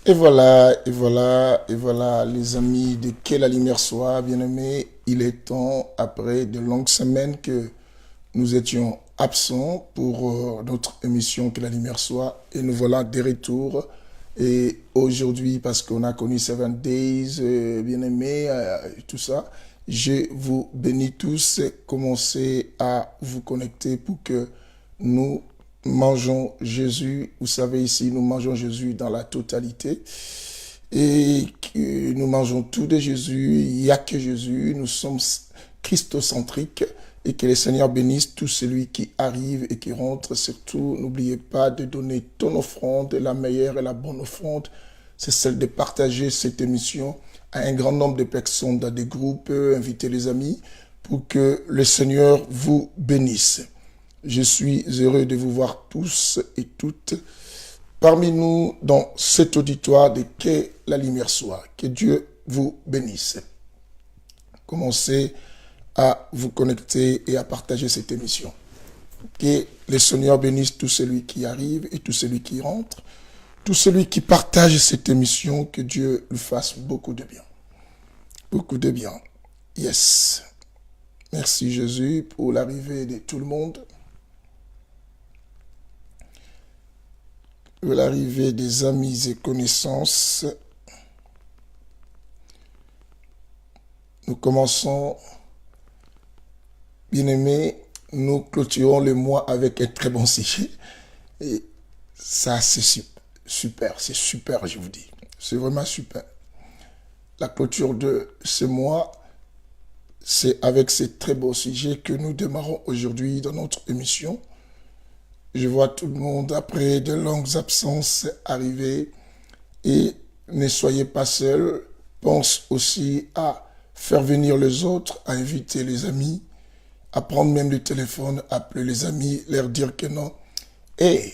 Et voilà, les amis, de que la lumière soit, bien-aimés, il est temps, après de longues semaines que nous étions absents pour notre émission Que la lumière soit, et nous voilà de retour. Et aujourd'hui, parce qu'on a connu Seven Days, bien-aimés, tout ça, je vous bénis tous, commencez à vous connecter pour que nous mangeons Jésus. Vous savez, ici, nous mangeons Jésus dans la totalité. Et que nous mangeons tout de Jésus, il n'y a que Jésus, nous sommes christocentriques et que le Seigneur bénisse tout celui qui arrive et qui rentre. Surtout, n'oubliez pas de donner ton offrande, la meilleure et la bonne offrande, c'est celle de partager cette émission à un grand nombre de personnes dans des groupes, inviter les amis pour que le Seigneur vous bénisse. Je suis heureux de vous voir tous et toutes parmi nous dans cet auditoire de Que la lumière soit. Que Dieu vous bénisse. Commencez à vous connecter et à partager cette émission. Que le Seigneur bénisse tout celui qui arrive et tout celui qui rentre, tout celui qui partage cette émission, que Dieu lui fasse beaucoup de bien. Beaucoup de bien. Yes. Merci Jésus pour l'arrivée de tout le monde. Pour l'arrivée des amis et connaissances. Nous commençons, bien-aimés, nous clôturons le mois avec un très bon sujet. Et ça, c'est super, c'est super, je vous dis. C'est vraiment super. La clôture de ce mois, c'est avec ce très beau sujet que nous démarrons aujourd'hui dans notre émission. Je vois tout le monde, après de longues absences, arriver. Et ne soyez pas seuls. Pense aussi à faire venir les autres, à inviter les amis, à prendre même le téléphone, appeler les amis, leur dire que non. Et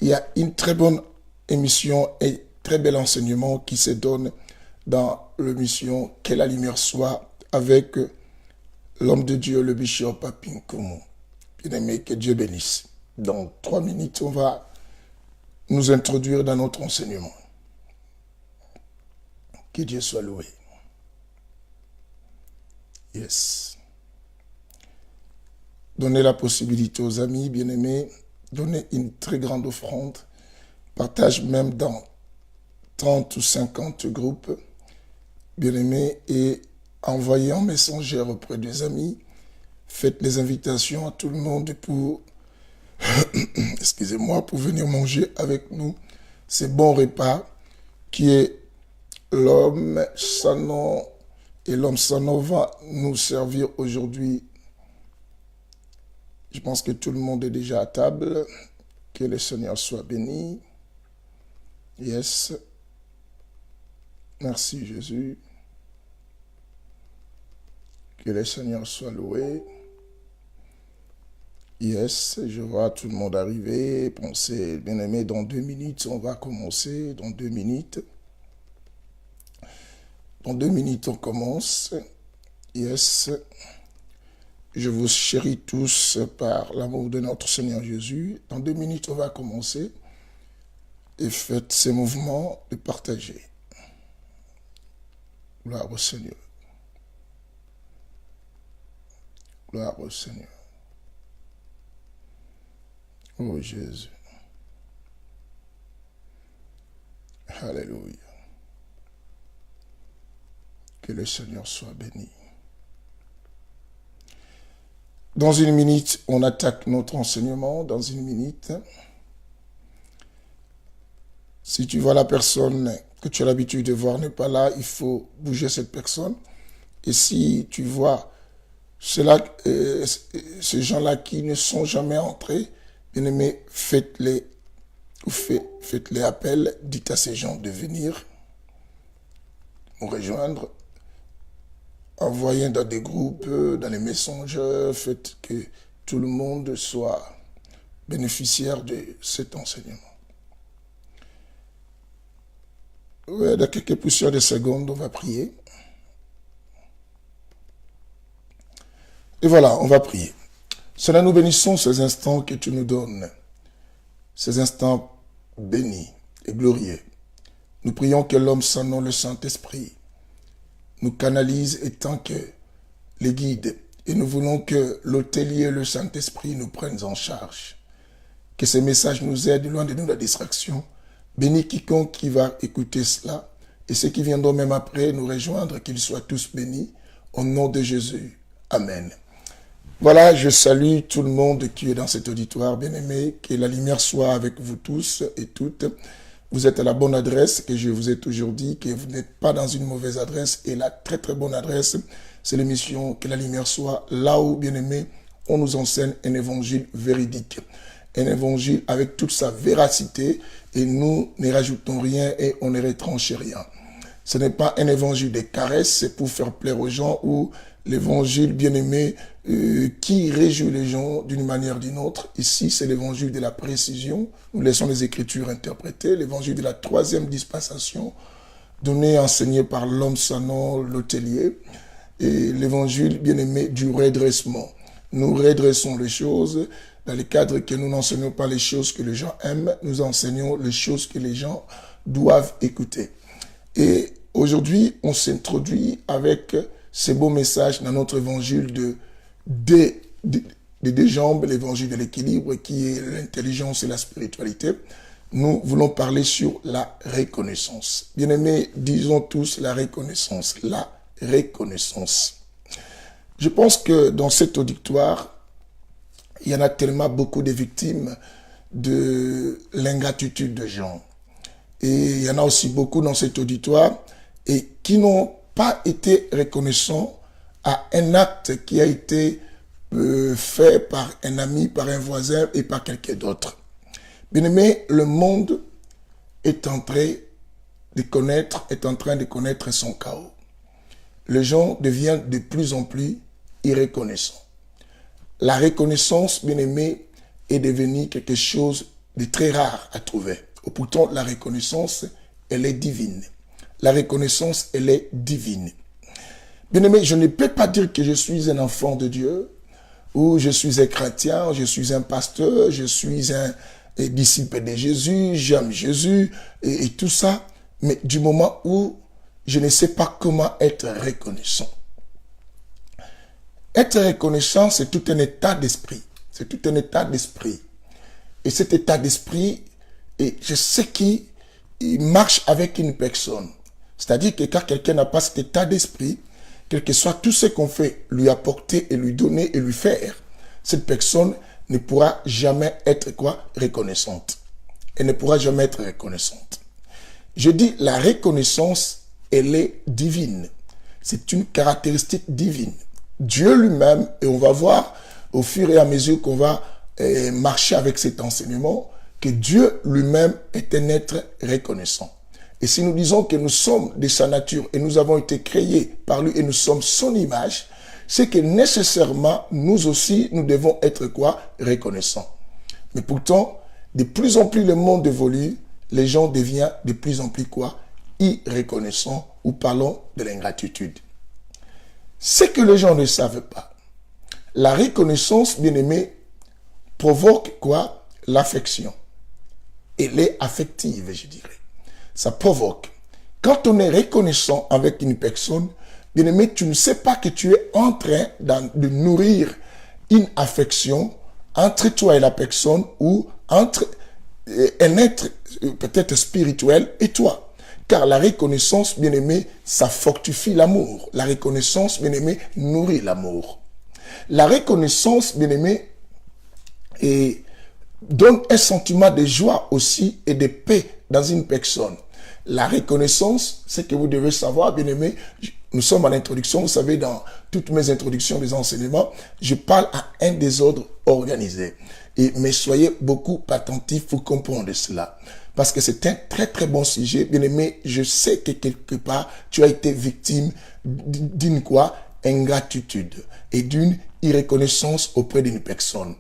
il y a une très bonne émission et très bel enseignement qui se donne dans l'émission Que la lumière soit avec l'homme de Dieu, le bishop Papin Koumou. Bien-aimé, que Dieu bénisse. Dans 3 minutes, on va nous introduire dans notre enseignement. Que Dieu soit loué. Yes. Donnez la possibilité aux amis, bien-aimés, donnez une très grande offrande. Partage même dans 30 ou 50 groupes, bien-aimés, et envoyez un messager auprès des amis. Faites les invitations à tout le monde pour excusez-moi, pour venir manger avec nous ce bon repas qui est l'homme sans nom, et l'homme sans nom va nous servir aujourd'hui. Je pense que tout le monde est déjà à table. Que le Seigneur soit béni. Yes. Merci Jésus. Que le Seigneur soit loué. Yes, je vois tout le monde arriver. Pensez, bien aimé, dans 2 minutes, on va commencer. Dans 2 minutes. Dans 2 minutes, on commence. Yes. Je vous chéris tous par l'amour de notre Seigneur Jésus. Dans 2 minutes, on va commencer. Et faites ces mouvements de partager. Gloire au Seigneur. Gloire au Seigneur. Oh Jésus. Alléluia. Que le Seigneur soit béni. Dans 1 minute, on attaque notre enseignement. Dans 1 minute. Si tu vois la personne que tu as l'habitude de voir n'est pas là, il faut bouger cette personne. Et si tu vois ces gens-là qui ne sont jamais entrés, bien aimé, faites-les appels, dites à ces gens de venir nous rejoindre, envoyez dans des groupes, dans les messengers, faites que tout le monde soit bénéficiaire de cet enseignement. Ouais, dans quelques poussières de secondes, on va prier. Et voilà, on va prier. Seigneur, nous bénissons ces instants que tu nous donnes, ces instants bénis et glorieux. Nous prions que l'homme sans nom, le Saint-Esprit, nous canalise étant que les guides. Et nous voulons que l'hôtelier, le Saint-Esprit, nous prenne en charge. Que ces messages nous aident loin de nous la distraction. Bénis quiconque qui va écouter cela. Et ceux qui viendront même après nous rejoindre, qu'ils soient tous bénis. Au nom de Jésus. Amen. Voilà, je salue tout le monde qui est dans cet auditoire, bien-aimé. Que la lumière soit avec vous tous et toutes. Vous êtes à la bonne adresse, que je vous ai toujours dit, que vous n'êtes pas dans une mauvaise adresse. Et la très très bonne adresse, c'est l'émission Que la lumière soit là où, bien-aimé, on nous enseigne un évangile véridique. Un évangile avec toute sa véracité. Et nous ne rajoutons rien et on ne retranche rien. Ce n'est pas un évangile de caresses, c'est pour faire plaire aux gens ou l'évangile bien-aimé qui réjouit les gens d'une manière ou d'une autre. Ici, c'est l'évangile de la précision. Nous laissons les Écritures interpréter. L'évangile de la troisième dispensation, donné, enseigné par l'homme sans nom, l'hôtelier. Et l'évangile bien-aimé du redressement. Nous redressons les choses. Dans le cadre que nous n'enseignons pas les choses que les gens aiment, nous enseignons les choses que les gens doivent écouter. Et aujourd'hui, on s'introduit avec ces beaux messages dans notre évangile de deux jambes, l'évangile de l'équilibre qui est l'intelligence et la spiritualité. Nous voulons parler sur la reconnaissance. Bien-aimés, disons tous la reconnaissance. La reconnaissance. Je pense que dans cet auditoire, il y en a tellement beaucoup de victimes de l'ingratitude de gens. Et il y en a aussi beaucoup dans cet auditoire et qui n'ont pas été reconnaissants à un acte qui a été fait par un ami, par un voisin et par quelqu'un d'autre. Bien aimé, le monde est en train de connaître son chaos. Les gens deviennent de plus en plus irreconnaissants. La reconnaissance, bien aimé, est devenue quelque chose de très rare à trouver. Pourtant, la reconnaissance, elle est divine. La reconnaissance, elle est divine. Bien-aimé, je ne peux pas dire que je suis un enfant de Dieu, ou je suis un chrétien, je suis un pasteur, je suis un disciple de Jésus, j'aime Jésus, et tout ça, mais du moment où je ne sais pas comment être reconnaissant. Être reconnaissant, c'est tout un état d'esprit. C'est tout un état d'esprit. Et cet état d'esprit, et je sais qu'il marche avec une personne. C'est-à-dire que quand quelqu'un n'a pas cet état d'esprit, quel que soit tout ce qu'on fait, lui apporter et lui donner et lui faire, cette personne ne pourra jamais être reconnaissante. Elle ne pourra jamais être reconnaissante. Je dis la reconnaissance, elle est divine. C'est une caractéristique divine. Dieu lui-même, et on va voir au fur et à mesure qu'on va marcher avec cet enseignement, que Dieu lui-même est un être reconnaissant. Et si nous disons que nous sommes de sa nature et nous avons été créés par lui et nous sommes son image, c'est que nécessairement, nous aussi, nous devons être reconnaissants. Mais pourtant, de plus en plus le monde évolue, les gens deviennent de plus en plus irreconnaissants ou parlons de l'ingratitude. Ce que les gens ne savent pas, la reconnaissance, bien aimée, provoque l'affection. Elle est affective, je dirais. Ça provoque. Quand on est reconnaissant avec une personne, bien aimé, tu ne sais pas que tu es en train de nourrir une affection entre toi et la personne ou entre un être peut-être spirituel et toi. Car la reconnaissance, bien aimé, ça fortifie l'amour. La reconnaissance, bien aimé, nourrit l'amour. La reconnaissance, bien aimé, donne un sentiment de joie aussi et de paix dans une personne. La reconnaissance, c'est que vous devez savoir, bien aimé, nous sommes à l'introduction, vous savez, dans toutes mes introductions des enseignements, je parle à un désordre organisé. Mais soyez beaucoup attentifs pour comprendre cela. Parce que c'est un très très bon sujet. Bien aimé, je sais que quelque part, tu as été victime d'une ingratitude et d'une irreconnaissance auprès d'une personne.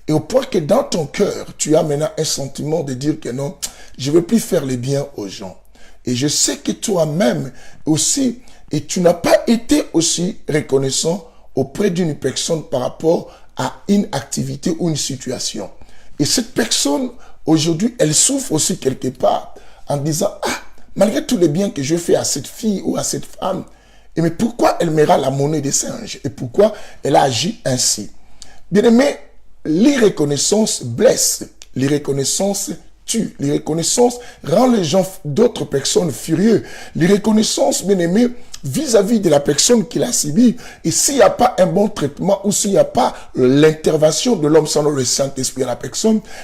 Et au point que dans ton cœur, tu as maintenant un sentiment de dire que non, je ne veux plus faire le bien aux gens. Et je sais que toi-même aussi, et tu n'as pas été aussi reconnaissant auprès d'une personne par rapport à une activité ou une situation. Et cette personne, aujourd'hui, elle souffre aussi quelque part en disant, ah, malgré tous les biens que je fais à cette fille ou à cette femme, mais pourquoi elle m'ira la monnaie des singes? Et pourquoi elle a agi ainsi? Bien-aimé, l'irreconnaissance blesse, l'irreconnaissance tue, l'irreconnaissance rend les gens, d'autres personnes furieux. L'irreconnaissance, bien-aimé, vis-à-vis de la personne qui l'a subi, et s'il n'y a pas un bon traitement ou s'il n'y a pas l'intervention de l'homme selon le Saint-Esprit à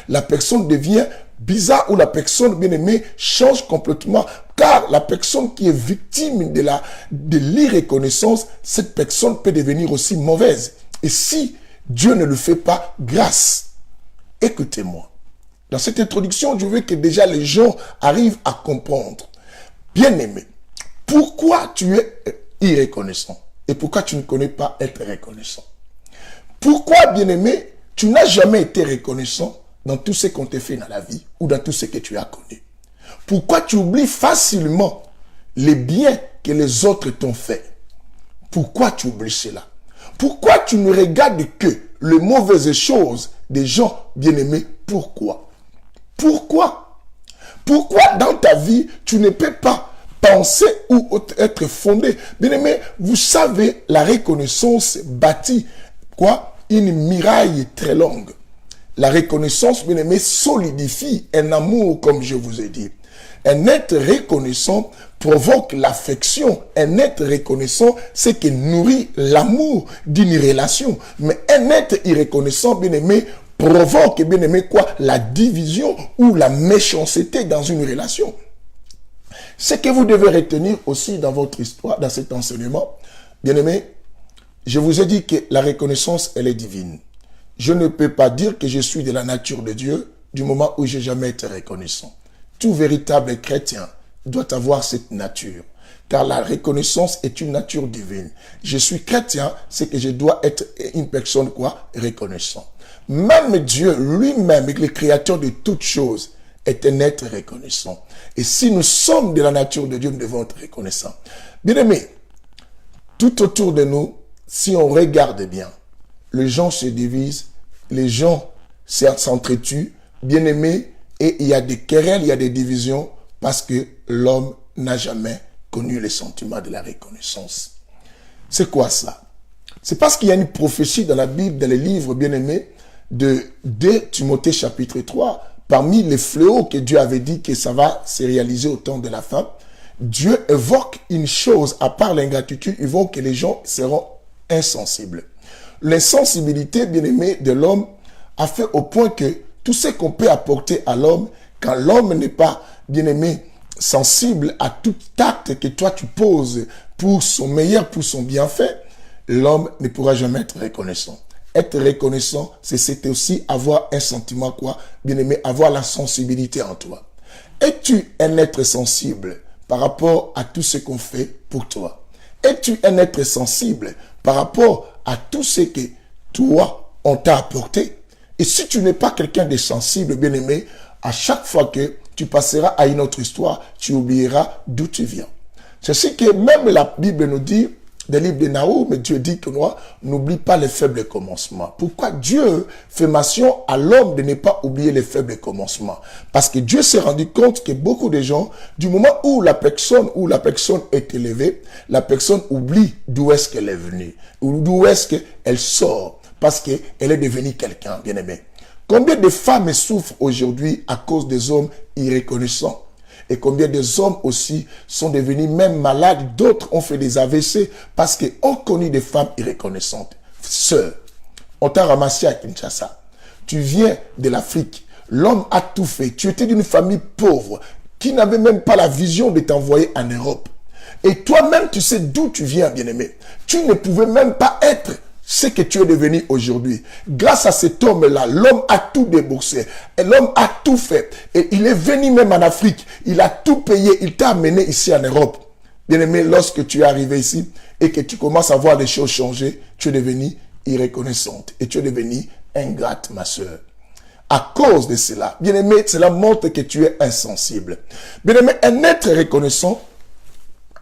la personne devient bizarre ou la personne bien-aimée change complètement, car la personne qui est victime de l'irreconnaissance, cette personne peut devenir aussi mauvaise. Et si Dieu ne le fait pas grâce, écoutez-moi. Dans cette introduction, je veux que déjà les gens arrivent à comprendre. Bien-aimé, pourquoi tu es irreconnaissant et pourquoi tu ne connais pas être reconnaissant? Pourquoi, bien-aimé, tu n'as jamais été reconnaissant dans tout ce qu'on t'a fait dans la vie ou dans tout ce que tu as connu? Pourquoi tu oublies facilement les biens que les autres t'ont fait? Pourquoi tu oublies cela? Pourquoi tu ne regardes que les mauvaises choses des gens bien-aimés? Pourquoi? Pourquoi? Pourquoi dans ta vie, tu ne peux pas penser ou être fondé? Bien-aimé, vous savez, la reconnaissance bâtit quoi? Une muraille très longue. La reconnaissance, bien-aimé, solidifie un amour, comme je vous ai dit. Un être reconnaissant provoque l'affection. Un être reconnaissant, c'est qui nourrit l'amour d'une relation. Mais un être irreconnaissant, bien-aimé, provoque, bien-aimé, quoi? La division ou la méchanceté dans une relation. Ce que vous devez retenir aussi dans votre histoire, dans cet enseignement, bien-aimé, je vous ai dit que la reconnaissance, elle est divine. Je ne peux pas dire que je suis de la nature de Dieu du moment où j'ai jamais été reconnaissant. Tout véritable chrétien doit avoir cette nature, car la reconnaissance est une nature divine. Je suis chrétien, c'est que je dois être une personne quoi? Reconnaissant. Même Dieu lui-même, le créateur de toutes choses, est un être reconnaissant. Et si nous sommes de la nature de Dieu, nous devons être reconnaissants. Bien-aimés, tout autour de nous, si on regarde bien, les gens se divisent, les gens s'entretuent, bien-aimés, et il y a des querelles, il y a des divisions, parce que l'homme n'a jamais connu les sentiments de la reconnaissance. C'est quoi ça? C'est parce qu'il y a une prophétie dans la Bible, dans les livres bien-aimés, de 2 Timothée chapitre 3, parmi les fléaux que Dieu avait dit que ça va se réaliser au temps de la fin, Dieu évoque une chose, à part l'ingratitude, il évoque que les gens seront insensibles. L'insensibilité, bien-aimé, de l'homme a fait au point que tout ce qu'on peut apporter à l'homme, quand l'homme n'est pas, bien-aimé, sensible à tout acte que toi tu poses pour son meilleur, pour son bienfait, l'homme ne pourra jamais être reconnaissant. Être reconnaissant, c'est aussi avoir un sentiment, quoi, bien-aimé, avoir la sensibilité en toi. Es-tu un être sensible par rapport à tout ce qu'on fait pour toi? Es-tu un être sensible par rapport à tout ce que toi, on t'a apporté? Et si tu n'es pas quelqu'un de sensible, bien-aimé, à chaque fois que tu passeras à une autre histoire, tu oublieras d'où tu viens. C'est ce que même la Bible nous dit, des livres de Naoum, Dieu dit que moi, n'oublie pas les faibles commencements. Pourquoi Dieu fait mention à l'homme de ne pas oublier les faibles commencements? Parce que Dieu s'est rendu compte que beaucoup de gens, du moment où la personne est élevée, la personne oublie d'où est-ce qu'elle est venue, ou d'où est-ce qu'elle sort, parce qu'elle est devenue quelqu'un, bien aimé. Combien de femmes souffrent aujourd'hui à cause des hommes irreconnaissants? Et combien des hommes aussi sont devenus même malades, d'autres ont fait des AVC parce qu'ils ont connu des femmes irreconnaissantes. Sœur, on t'a ramassé à Kinshasa. Tu viens de l'Afrique. L'homme a tout fait. Tu étais d'une famille pauvre qui n'avait même pas la vision de t'envoyer en Europe. Et toi-même, tu sais d'où tu viens, bien-aimé. Tu ne pouvais même pas être ce que tu es devenu aujourd'hui. Grâce à cet homme-là, l'homme a tout déboursé. Et l'homme a tout fait. Et il est venu même en Afrique. Il a tout payé. Il t'a amené ici en Europe. Bien-aimé, lorsque tu es arrivé ici et que tu commences à voir les choses changer, tu es devenu irreconnaissante. Et tu es devenu ingrate, ma soeur. À cause de cela, bien-aimé, cela montre que tu es insensible. Bien-aimé, un être reconnaissant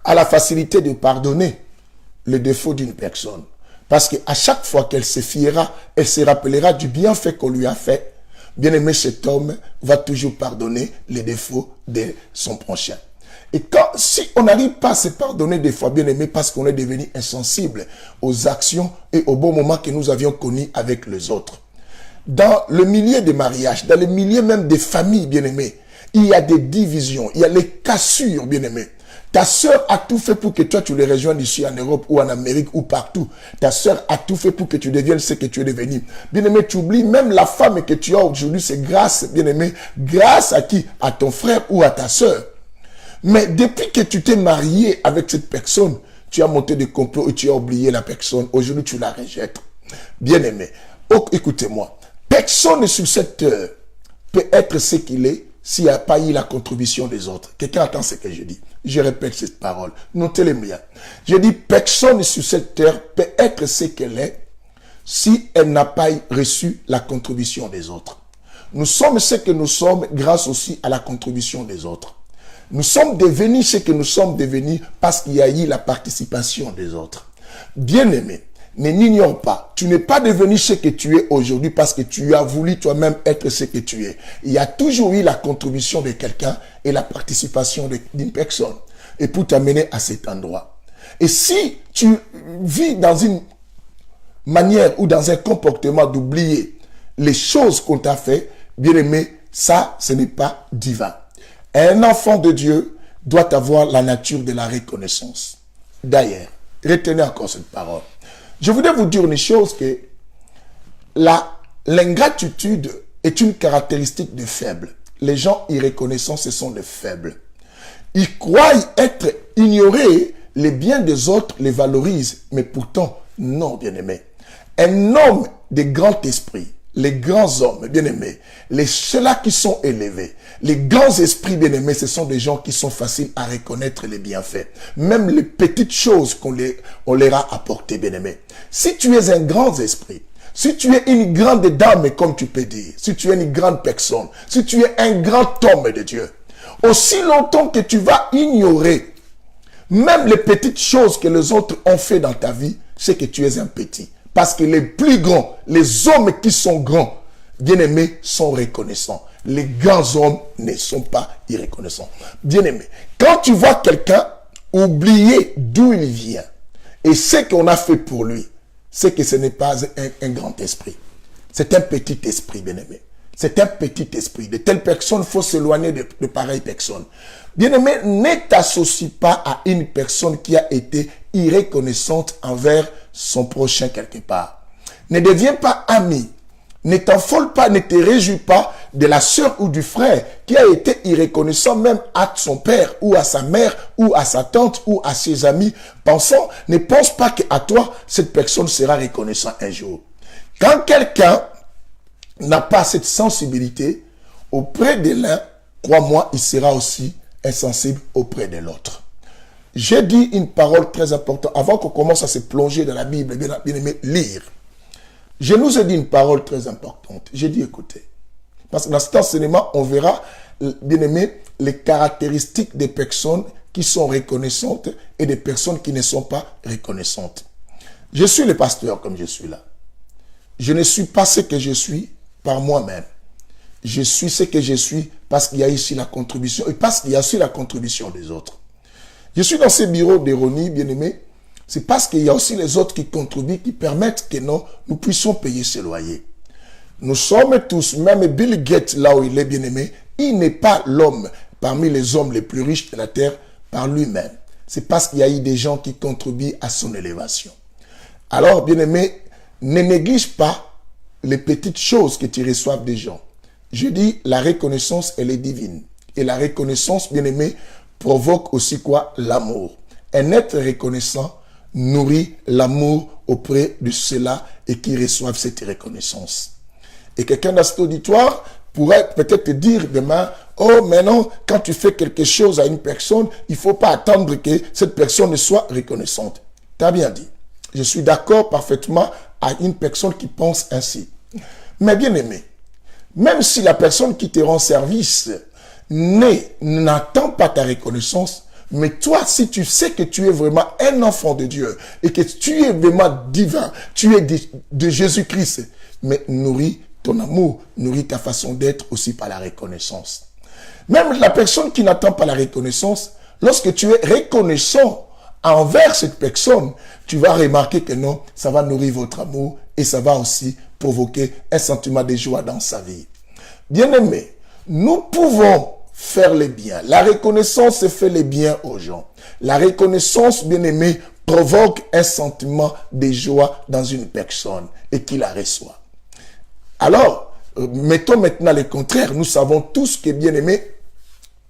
a la facilité de pardonner les défauts d'une personne. Parce qu'à chaque fois qu'elle se fiera, elle se rappellera du bienfait qu'on lui a fait. Bien-aimé, cet homme va toujours pardonner les défauts de son prochain. Et si on n'arrive pas à se pardonner des fois, bien aimé, parce qu'on est devenu insensible aux actions et aux bons moments que nous avions connus avec les autres. Dans le milieu des mariages, dans le milieu même des familles, bien aimé, il y a des divisions, il y a les cassures, bien aimé. Ta sœur a tout fait pour que toi tu les rejoignes ici en Europe ou en Amérique ou partout. Ta sœur a tout fait pour que tu deviennes ce que tu es devenu. Bien-aimé, tu oublies même la femme que tu as aujourd'hui, c'est grâce, bien-aimé, grâce à qui? À ton frère ou à ta sœur. Mais depuis que tu t'es marié avec cette personne, tu as monté des complots et tu as oublié la personne. Aujourd'hui, tu la rejettes. Bien-aimé, écoutez-moi. Personne sur cette terre peut être ce qu'il est s'il n'y a pas eu la contribution des autres. Quelqu'un attend ce que je dis. Je répète cette parole. Notez-les bien. Je dis, personne sur cette terre peut être ce qu'elle est si elle n'a pas reçu la contribution des autres. Nous sommes ce que nous sommes grâce aussi à la contribution des autres. Nous sommes devenus ce que nous sommes devenus parce qu'il y a eu la participation des autres. Bien-aimé, ne l'ignore pas. Tu n'es pas devenu ce que tu es aujourd'hui parce que tu as voulu toi-même être ce que tu es. Il y a toujours eu la contribution de quelqu'un et la participation d'une personne. Et pour t'amener à cet endroit. Et si tu vis dans une manière ou dans un comportement d'oublier les choses qu'on t'a fait, bien aimé, ça, ce n'est pas divin. Un enfant de Dieu doit avoir la nature de la reconnaissance. D'ailleurs, retenez encore cette parole. Je voudrais vous dire une chose que l'ingratitude est une caractéristique de faible. Les gens irreconnaissants, ce sont des faibles. Ils croient être ignorés, les biens des autres les valorisent, mais pourtant, non, bien-aimé. Un homme de grand esprit, les grands hommes, bien-aimés, ceux-là qui sont élevés, les grands esprits, bien-aimés, ce sont des gens qui sont faciles à reconnaître les bienfaits. Même les petites choses qu'on leur a apportées, bien-aimés. Si tu es un grand esprit, si tu es une grande dame, comme tu peux dire, si tu es une grande personne, si tu es un grand homme de Dieu, aussi longtemps que tu vas ignorer même les petites choses que les autres ont fait dans ta vie, c'est que tu es un petit. Parce que les plus grands, les hommes qui sont grands, bien-aimés, sont reconnaissants. Les grands hommes ne sont pas irreconnaissants. Bien-aimés, quand tu vois quelqu'un oublier d'où il vient et ce qu'on a fait pour lui, c'est que ce n'est pas un grand esprit. C'est un petit esprit, bien-aimé. C'est un petit esprit. De telles personnes, il faut s'éloigner de pareilles personnes. Bien-aimé, ne t'associe pas à une personne qui a été irreconnaissante envers son prochain quelque part. Ne deviens pas ami. Ne t'envole pas, ne te réjouis pas de la sœur ou du frère qui a été irreconnaissant même à son père ou à sa mère ou à sa tante ou à ses amis. Ne pense pas qu'à toi, cette personne sera reconnaissante un jour. Quand quelqu'un n'a pas cette sensibilité auprès de l'un, crois-moi, il sera aussi insensible auprès de l'autre. J'ai dit une parole très importante avant qu'on commence à se plonger dans la Bible, bien aimé, lire. Je nous ai dit une parole très importante. J'ai dit, écoutez, parce que dans cet enseignement, on verra, bien aimé, les caractéristiques des personnes qui sont reconnaissantes et des personnes qui ne sont pas reconnaissantes. Je suis le pasteur comme je suis là. Je ne suis pas ce que je suis par moi-même. Je suis ce que je suis parce qu'il y a ici la contribution et parce qu'il y a aussi la contribution des autres. Je suis dans ces bureaux d'ironie, bien aimé. C'est parce qu'il y a aussi les autres qui contribuent, qui permettent que nous puissions payer ce loyer. Nous sommes tous, même Bill Gates, là où il est bien aimé, il n'est pas l'homme parmi les hommes les plus riches de la terre par lui-même. C'est parce qu'il y a eu des gens qui contribuent à son élévation. Alors, bien aimé, ne néglige pas les petites choses que tu reçois des gens. Je dis, la reconnaissance, elle est divine. Et la reconnaissance, bien aimé, provoque aussi quoi? L'amour. Un être reconnaissant nourrit l'amour auprès de ceux-là et qui reçoivent cette reconnaissance. Et quelqu'un dans cet auditoire pourrait peut-être te dire demain, oh mais non, quand tu fais quelque chose à une personne, il ne faut pas attendre que cette personne soit reconnaissante. Tu as bien dit. Je suis d'accord parfaitement à une personne qui pense ainsi. Mais bien aimé, même si la personne qui te rend service n'attend pas ta reconnaissance, mais toi, si tu sais que tu es vraiment un enfant de Dieu et que tu es vraiment divin, tu es de Jésus-Christ, mais nourris ton amour, nourris ta façon d'être aussi par la reconnaissance. Même la personne qui n'attend pas la reconnaissance lorsque tu es reconnaissant envers cette personne, tu vas remarquer que non, ça va nourrir votre amour et ça va aussi provoquer un sentiment de joie dans sa vie. Bien-aimés, nous pouvons faire les biens. La reconnaissance fait les biens aux gens. La reconnaissance, bien-aimé, provoque un sentiment de joie dans une personne et qui la reçoit. Alors, mettons maintenant le contraire. Nous savons tous que, bien-aimé,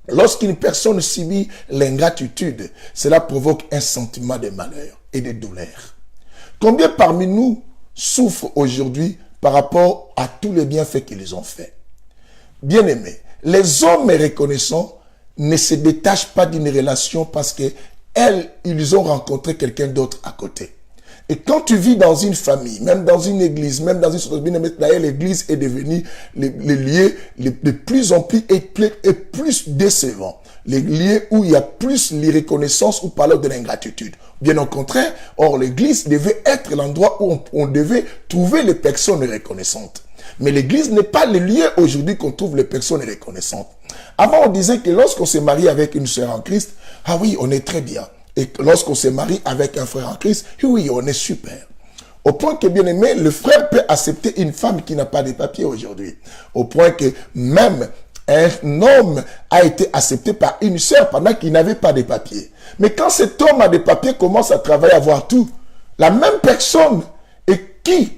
lorsqu'une personne subit l'ingratitude, cela provoque un sentiment de malheur et de douleur. Combien parmi nous souffrent aujourd'hui par rapport à tous les bienfaits qu'ils ont faits? Bien-aimés, les hommes reconnaissants ne se détachent pas d'une relation parce qu'ils ont rencontré quelqu'un d'autre à côté. Et quand tu vis dans une famille, même dans une église, même dans une société, d'ailleurs l'église est devenue les lieux de plus en plus et plus décevants. Les lieux où il y a plus l'irreconnaissance ou parler de l'ingratitude. Bien au contraire, or l'église devait être l'endroit où on devait trouver les personnes reconnaissantes. Mais l'église n'est pas le lieu aujourd'hui qu'on trouve les personnes reconnaissantes. Avant, on disait que lorsqu'on s'est marié avec une sœur en Christ, ah oui, on est très bien. Et lorsqu'on se marie avec un frère en Christ, oui, on est super. Au point que, bien aimé, le frère peut accepter une femme qui n'a pas de papiers aujourd'hui. Au point que même un homme a été accepté par une sœur pendant qu'il n'avait pas de papiers. Mais quand cet homme a des papiers, commence à travailler, à avoir tout, la même personne et qui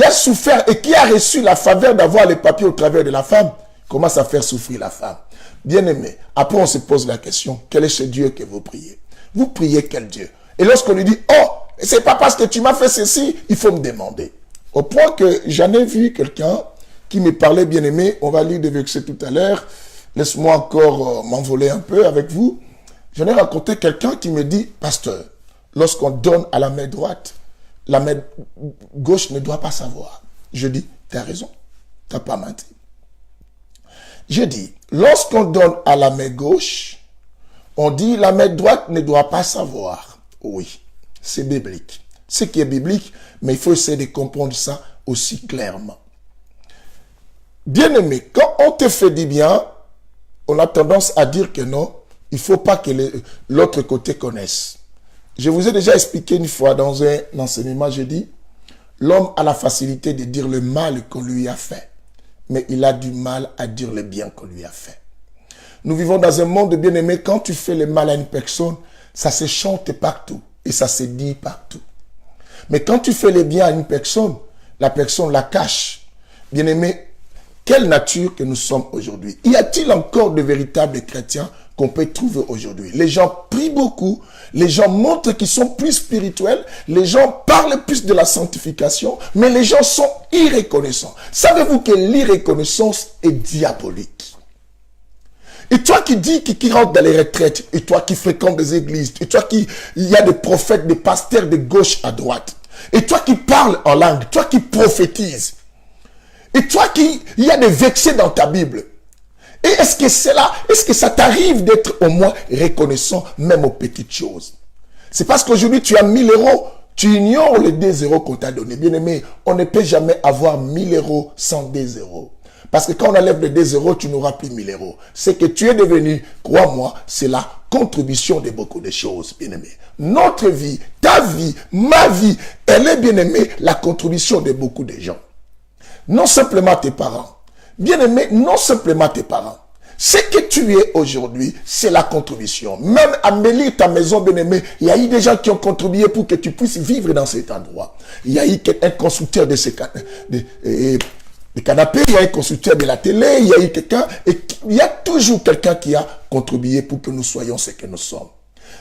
a souffert et qui a reçu la faveur d'avoir les papiers au travers de la femme, commence à faire souffrir la femme. Bien aimé, après on se pose la question, quel est ce Dieu que vous priez? Vous priez quel Dieu? Et lorsqu'on lui dit, oh, c'est pas parce que tu m'as fait ceci, il faut me demander. Au point que j'en ai vu quelqu'un qui me parlait, bien aimé, on va lire des versets tout à l'heure, laisse-moi encore m'envoler un peu avec vous. J'en ai rencontré quelqu'un qui me dit, pasteur, lorsqu'on donne à la main droite, la main gauche ne doit pas savoir. Je dis, tu as raison, tu n'as pas menti. Je dis, lorsqu'on donne à la main gauche, on dit la main droite ne doit pas savoir. Oui, c'est biblique. Ce qui est biblique, mais il faut essayer de comprendre ça aussi clairement. Bien-aimé, quand on te fait du bien, on a tendance à dire que non, il ne faut pas que l'autre côté connaisse. Je vous ai déjà expliqué une fois dans un enseignement, j'ai dit, l'homme a la facilité de dire le mal qu'on lui a fait, mais il a du mal à dire le bien qu'on lui a fait. Nous vivons dans un monde, bien-aimé, quand tu fais le mal à une personne, ça se chante partout et ça se dit partout. Mais quand tu fais le bien à une personne, la personne la cache. Bien-aimé, quelle nature que nous sommes aujourd'hui? Y a-t-il encore de véritables chrétiens qu'on peut trouver aujourd'hui? Les gens prient beaucoup, les gens montrent qu'ils sont plus spirituels, les gens parlent plus de la sanctification, mais les gens sont irreconnaissants. Savez-vous que l'irreconnaissance est diabolique? Et toi qui dis, qui rentre dans les retraites, et toi qui fréquentes des églises, et toi il y a des prophètes, des pasteurs de gauche à droite, et toi qui parles en langue, toi qui prophétises, et toi il y a des versets dans ta Bible. Et est-ce que ça t'arrive d'être au moins reconnaissant même aux petites choses? C'est parce qu'aujourd'hui tu as 1000 euros, tu ignores les 2 euros qu'on t'a donné. Bien aimé, on ne peut jamais avoir 1000 euros sans 2 euros. Parce que quand on enlève les 2 euros, tu n'auras plus 1000 euros. C'est que tu es devenu, crois-moi, c'est la contribution de beaucoup de choses, bien-aimé. Notre vie, ta vie, ma vie, elle est, bien-aimé, la contribution de beaucoup de gens. Non simplement tes parents. Bien-aimé, non simplement tes parents. Ce que tu es aujourd'hui, c'est la contribution. Même à embellir ta maison, bien-aimé, il y a eu des gens qui ont contribué pour que tu puisses vivre dans cet endroit. Il y a eu un constructeur de ces canapés, il y a un constructeur de la télé, il y a eu quelqu'un, et il y a toujours quelqu'un qui a contribué pour que nous soyons ce que nous sommes.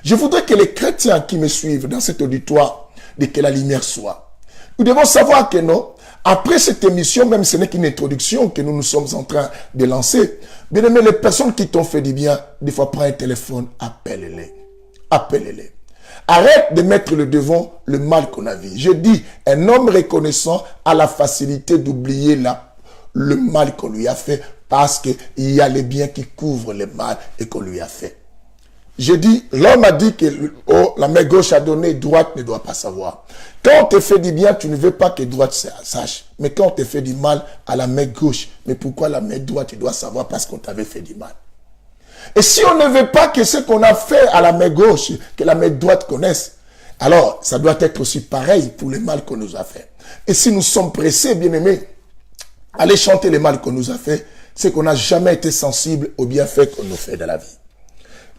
Je voudrais que les chrétiens qui me suivent dans cet auditoire, de que la lumière soit. Nous devons savoir que non, après cette émission, même ce n'est qu'une introduction que nous sommes en train de lancer, bien aimé, les personnes qui t'ont fait du bien, des fois prends un téléphone, appelle-les. Appelle-les. Arrête de mettre le devant le mal qu'on a vu. Je dis, un homme reconnaissant a la facilité d'oublier le mal qu'on lui a fait parce qu'il y a les biens qui couvrent le mal et qu'on lui a fait. Je dis, l'homme a dit que la main gauche a donné, droite ne doit pas savoir. Quand on te fait du bien, tu ne veux pas que droite sache. Mais quand on te fait du mal à la main gauche, mais pourquoi la main droite, tu dois savoir parce qu'on t'avait fait du mal. Et si on ne veut pas que ce qu'on a fait à la main gauche, que la main droite connaisse, alors ça doit être aussi pareil pour le mal qu'on nous a fait. Et si nous sommes pressés, bien-aimés, à aller chanter le mal qu'on nous a fait, c'est qu'on n'a jamais été sensible aux bienfaits qu'on nous fait dans la vie.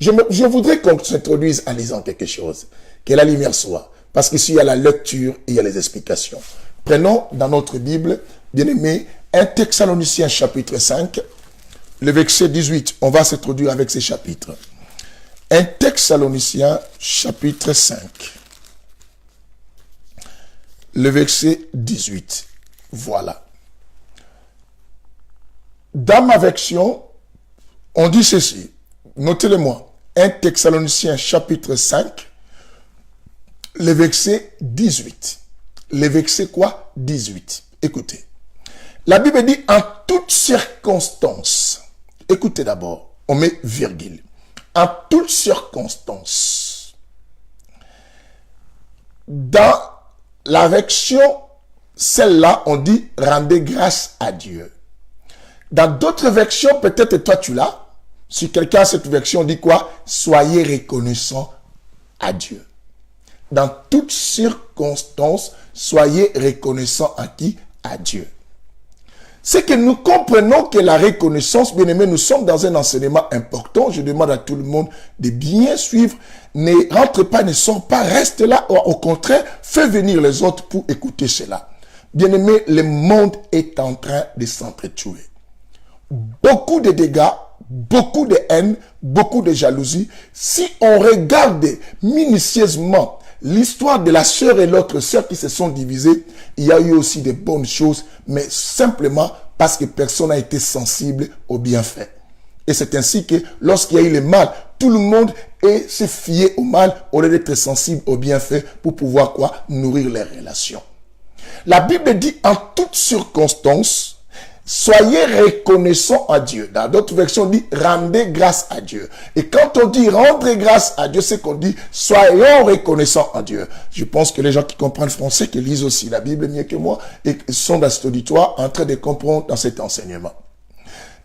Je voudrais qu'on s'introduise en lisant quelque chose, que la lumière soit. Parce qu'ici, il y a la lecture et il y a les explications. Prenons dans notre Bible, bien-aimés, 1 Thessaloniciens chapitre 5, le verset 18. On va s'introduire avec ces chapitres. 1 Thessaloniciens chapitre 5, le verset 18. Voilà. Dans ma version, on dit ceci. Notez-le-moi. 1 Thessaloniciens chapitre 5, le verset 18. Le verset quoi? 18. Écoutez. La Bible dit en toutes circonstances. Écoutez d'abord. On met virgule. En toutes circonstances. Dans la version, celle-là, on dit rendez grâce à Dieu. Dans d'autres versions, peut-être toi tu l'as. Si quelqu'un a cette version, on dit quoi? Soyez reconnaissants à Dieu. Dans toutes circonstances, soyez reconnaissants à qui? À Dieu. C'est que nous comprenons que la reconnaissance, bien aimé, nous sommes dans un enseignement important. Je demande à tout le monde de bien suivre. Ne rentre pas, ne sors pas, reste là. Au contraire, fais venir les autres pour écouter cela. Bien aimé, le monde est en train de s'entretuer. Beaucoup de dégâts, beaucoup de haine, beaucoup de jalousie. Si on regarde minutieusement l'histoire de la sœur et l'autre sœur qui se sont divisées, il y a eu aussi de bonnes choses, mais simplement parce que personne n'a été sensible au bienfait. Et c'est ainsi que lorsqu'il y a eu le mal, tout le monde s'est fié au mal au lieu d'être sensible au bienfait pour pouvoir quoi? Nourrir les relations. La Bible dit en toutes circonstances, soyez reconnaissants à Dieu. Dans d'autres versions, on dit rendez grâce à Dieu. Et quand on dit rendre grâce à Dieu, c'est qu'on dit soyons reconnaissants à Dieu. Je pense que les gens qui comprennent français, qui lisent aussi la Bible mieux que moi, et sont dans cet auditoire en train de comprendre dans cet enseignement.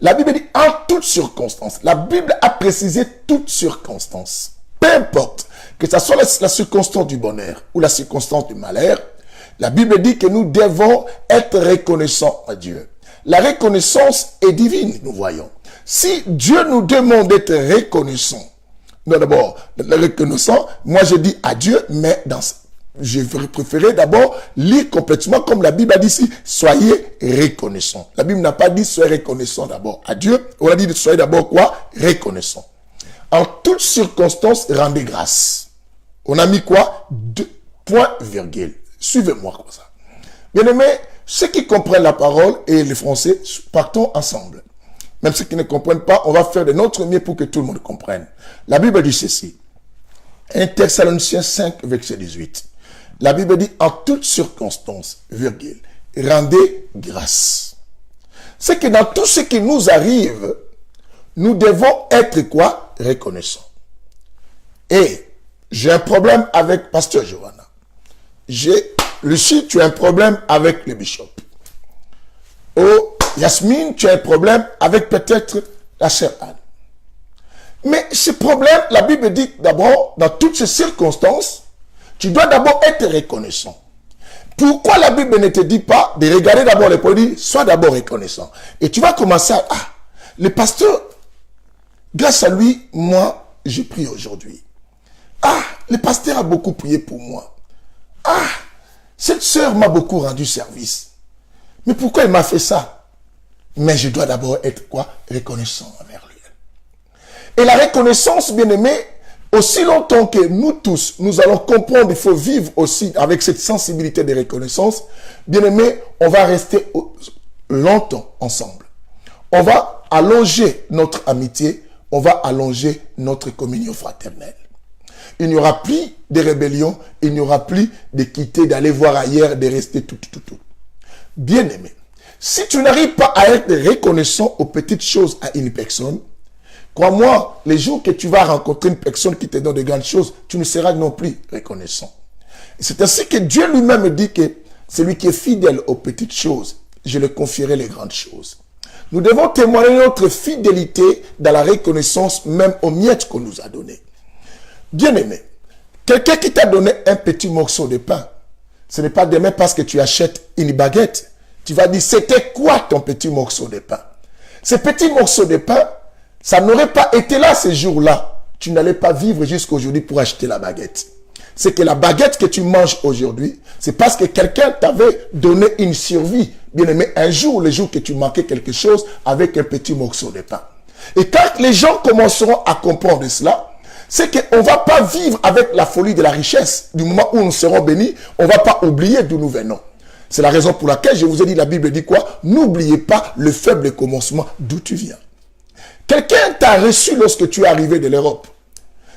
La Bible dit en toutes circonstances. La Bible a précisé toutes circonstances. Peu importe que ce soit la circonstance du bonheur ou la circonstance du malheur, la Bible dit que nous devons être reconnaissants à Dieu. La reconnaissance est divine, nous voyons. Si Dieu nous demande d'être reconnaissants, non d'abord, reconnaissant, moi je dis à Dieu, mais je préférerais d'abord lire complètement comme la Bible a dit ici, soyez reconnaissants. La Bible n'a pas dit soyez reconnaissants d'abord à Dieu, on a dit soyez d'abord quoi? Reconnaissants. En toutes circonstances, rendez grâce. On a mis quoi? Point virgule. Suivez-moi comme ça. Bien aimé, ceux qui comprennent la parole et les Français, partons ensemble. Même ceux qui ne comprennent pas, on va faire de notre mieux pour que tout le monde comprenne. La Bible dit ceci. 1 Thessaloniciens 5, verset 18. La Bible dit en toutes circonstances, virgule, rendez grâce. C'est que dans tout ce qui nous arrive, nous devons être quoi? Reconnaissants. Et j'ai un problème avec Pasteur Johanna. Lucie, tu as un problème avec le bishop. Oh, Yasmine, tu as un problème avec peut-être la sœur Anne. Mais ce problème, la Bible dit d'abord, dans toutes ces circonstances, tu dois d'abord être reconnaissant. Pourquoi la Bible ne te dit pas de regarder d'abord les produits, sois d'abord reconnaissant. Et tu vas commencer à, le pasteur, grâce à lui, moi, j'ai prié aujourd'hui. Le pasteur a beaucoup prié pour moi. Cette sœur m'a beaucoup rendu service. Mais pourquoi elle m'a fait ça? Mais je dois d'abord être quoi? Reconnaissant envers lui. Et la reconnaissance, bien aimé, aussi longtemps que nous tous, nous allons comprendre, il faut vivre aussi avec cette sensibilité de reconnaissance, bien aimé, on va rester longtemps ensemble. On va allonger notre amitié, on va allonger notre communion fraternelle. Il n'y aura plus de rébellion, il n'y aura plus de quitter, d'aller voir ailleurs, de rester tout. Bien aimé, si tu n'arrives pas à être reconnaissant aux petites choses à une personne, crois-moi, les jours que tu vas rencontrer une personne qui te donne de grandes choses, tu ne seras non plus reconnaissant. C'est ainsi que Dieu lui-même dit que celui qui est fidèle aux petites choses, je le confierai les grandes choses. Nous devons témoigner notre fidélité dans la reconnaissance même aux miettes qu'on nous a données. Bien-aimé, quelqu'un qui t'a donné un petit morceau de pain, ce n'est pas demain parce que tu achètes une baguette. Tu vas dire, c'était quoi ton petit morceau de pain? Ce petit morceau de pain, ça n'aurait pas été là ce jour-là. Tu n'allais pas vivre jusqu'à aujourd'hui pour acheter la baguette. C'est que la baguette que tu manges aujourd'hui, c'est parce que quelqu'un t'avait donné une survie. Bien aimé, un jour, le jour que tu manquais quelque chose avec un petit morceau de pain. Et quand les gens commenceront à comprendre cela, c'est qu'on ne va pas vivre avec la folie de la richesse. Du moment où nous serons bénis, on ne va pas oublier d'où nous venons. C'est la raison pour laquelle je vous ai dit, la Bible dit quoi? N'oubliez pas le faible commencement d'où tu viens. Quelqu'un t'a reçu lorsque tu es arrivé de l'Europe.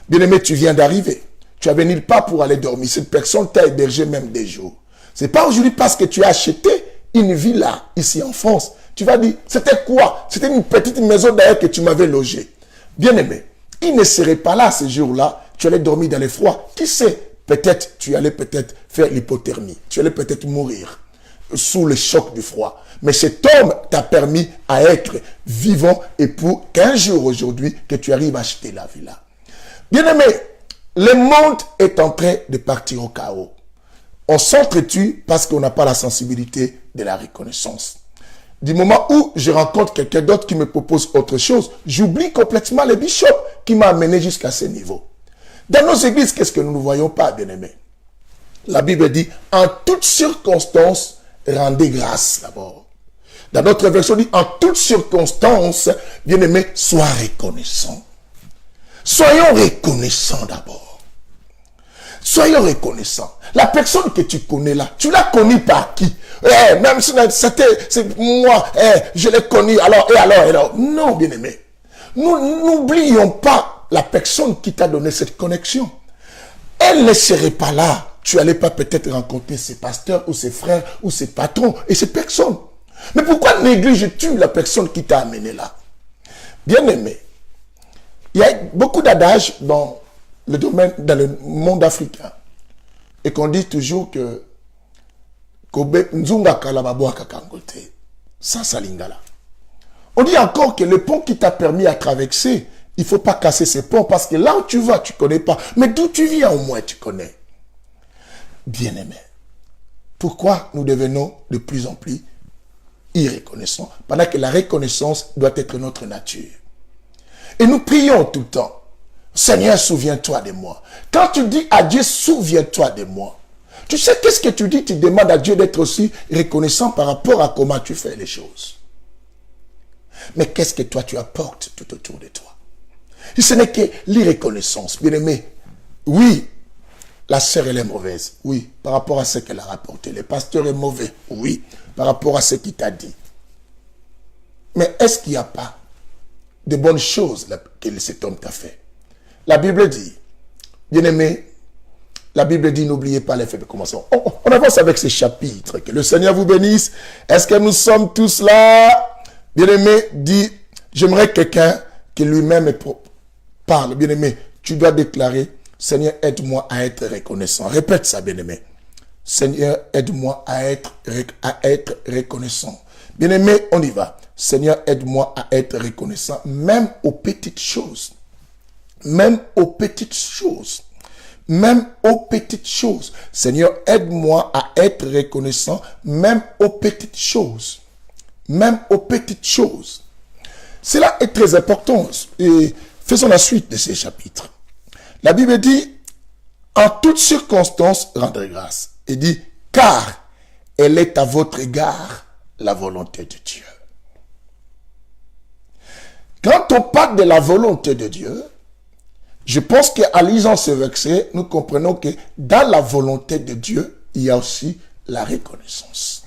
Bien aimé, tu viens d'arriver. Tu n'avais nulle part pour aller dormir. Cette personne t'a hébergé même des jours. Ce n'est pas aujourd'hui parce que tu as acheté une villa ici en France. Tu vas dire, c'était quoi? C'était une petite maison d'ailleurs que tu m'avais logée. Bien aimé, il ne serait pas là ce jour-là. Tu allais dormir dans le froid. Qui sait? Peut-être, tu allais peut-être faire l'hypothermie. Tu allais peut-être mourir sous le choc du froid. Mais cet homme t'a permis à être vivant et pour qu'un jour aujourd'hui, que tu arrives à acheter la villa. Bien aimé, le monde est en train de partir au chaos. On s'entretue parce qu'on n'a pas la sensibilité de la reconnaissance. Du moment où je rencontre quelqu'un d'autre qui me propose autre chose, j'oublie complètement le bishop qui m'a amené jusqu'à ce niveau. Dans nos églises, qu'est-ce que nous ne voyons pas, bien-aimés? La Bible dit, en toutes circonstances, rendez grâce d'abord. Dans notre version, dit, en toutes circonstances, bien-aimés, sois reconnaissant. Soyons reconnaissants d'abord. Soyons reconnaissants. La personne que tu connais là, tu l'as connue par qui? Même si c'est moi, je l'ai connue, alors. Non, bien-aimé. Nous n'oublions pas la personne qui t'a donné cette connexion. Elle ne serait pas là. Tu n'allais pas peut-être rencontrer ses pasteurs ou ses frères ou ses patrons et ces personnes. Mais pourquoi négliges-tu la personne qui t'a amené là? Bien-aimé, il y a beaucoup d'adages dans le domaine, dans le monde africain. Et qu'on dit toujours que ça lingala. On dit encore que le pont qui t'a permis à traverser, il ne faut pas casser ces ponts parce que là où tu vas, tu ne connais pas. Mais d'où tu viens au moins, tu connais. Bien-aimé, pourquoi nous devenons de plus en plus irreconnaissants pendant que la reconnaissance doit être notre nature? Et nous prions tout le temps. Seigneur, souviens-toi de moi. Quand tu dis à Dieu, souviens-toi de moi. Tu sais qu'est-ce que tu dis? Tu demandes à Dieu d'être aussi reconnaissant par rapport à comment tu fais les choses. Mais qu'est-ce que toi tu apportes tout autour de toi? Et ce n'est que l'irreconnaissance. Bien aimé, oui, la sœur elle est mauvaise. Oui, par rapport à ce qu'elle a rapporté. Le pasteur est mauvais. Oui, par rapport à ce qu'il t'a dit. Mais est-ce qu'il n'y a pas de bonnes choses que cet homme t'a fait? La Bible dit, bien-aimé, la Bible dit, n'oubliez pas les faibles commencements. On avance avec ces chapitres. Que le Seigneur vous bénisse. Est-ce que nous sommes tous là? Bien-aimé, dit, j'aimerais quelqu'un qui lui-même parle. Bien-aimé, tu dois déclarer, Seigneur, aide-moi à être reconnaissant. Répète ça, bien-aimé. Seigneur, aide-moi à être reconnaissant. Bien-aimé, on y va. Seigneur, aide-moi à être reconnaissant, même aux petites choses. Même aux petites choses. Même aux petites choses. Seigneur, aide-moi à être reconnaissant, même aux petites choses. Même aux petites choses. Cela est très important. Et faisons la suite de ces chapitres. La Bible dit, en toutes circonstances, rendez grâce. Et dit, car elle est à votre égard la volonté de Dieu. Quand on parle de la volonté de Dieu, je pense qu'en lisant ce verset, nous comprenons que dans la volonté de Dieu, il y a aussi la reconnaissance.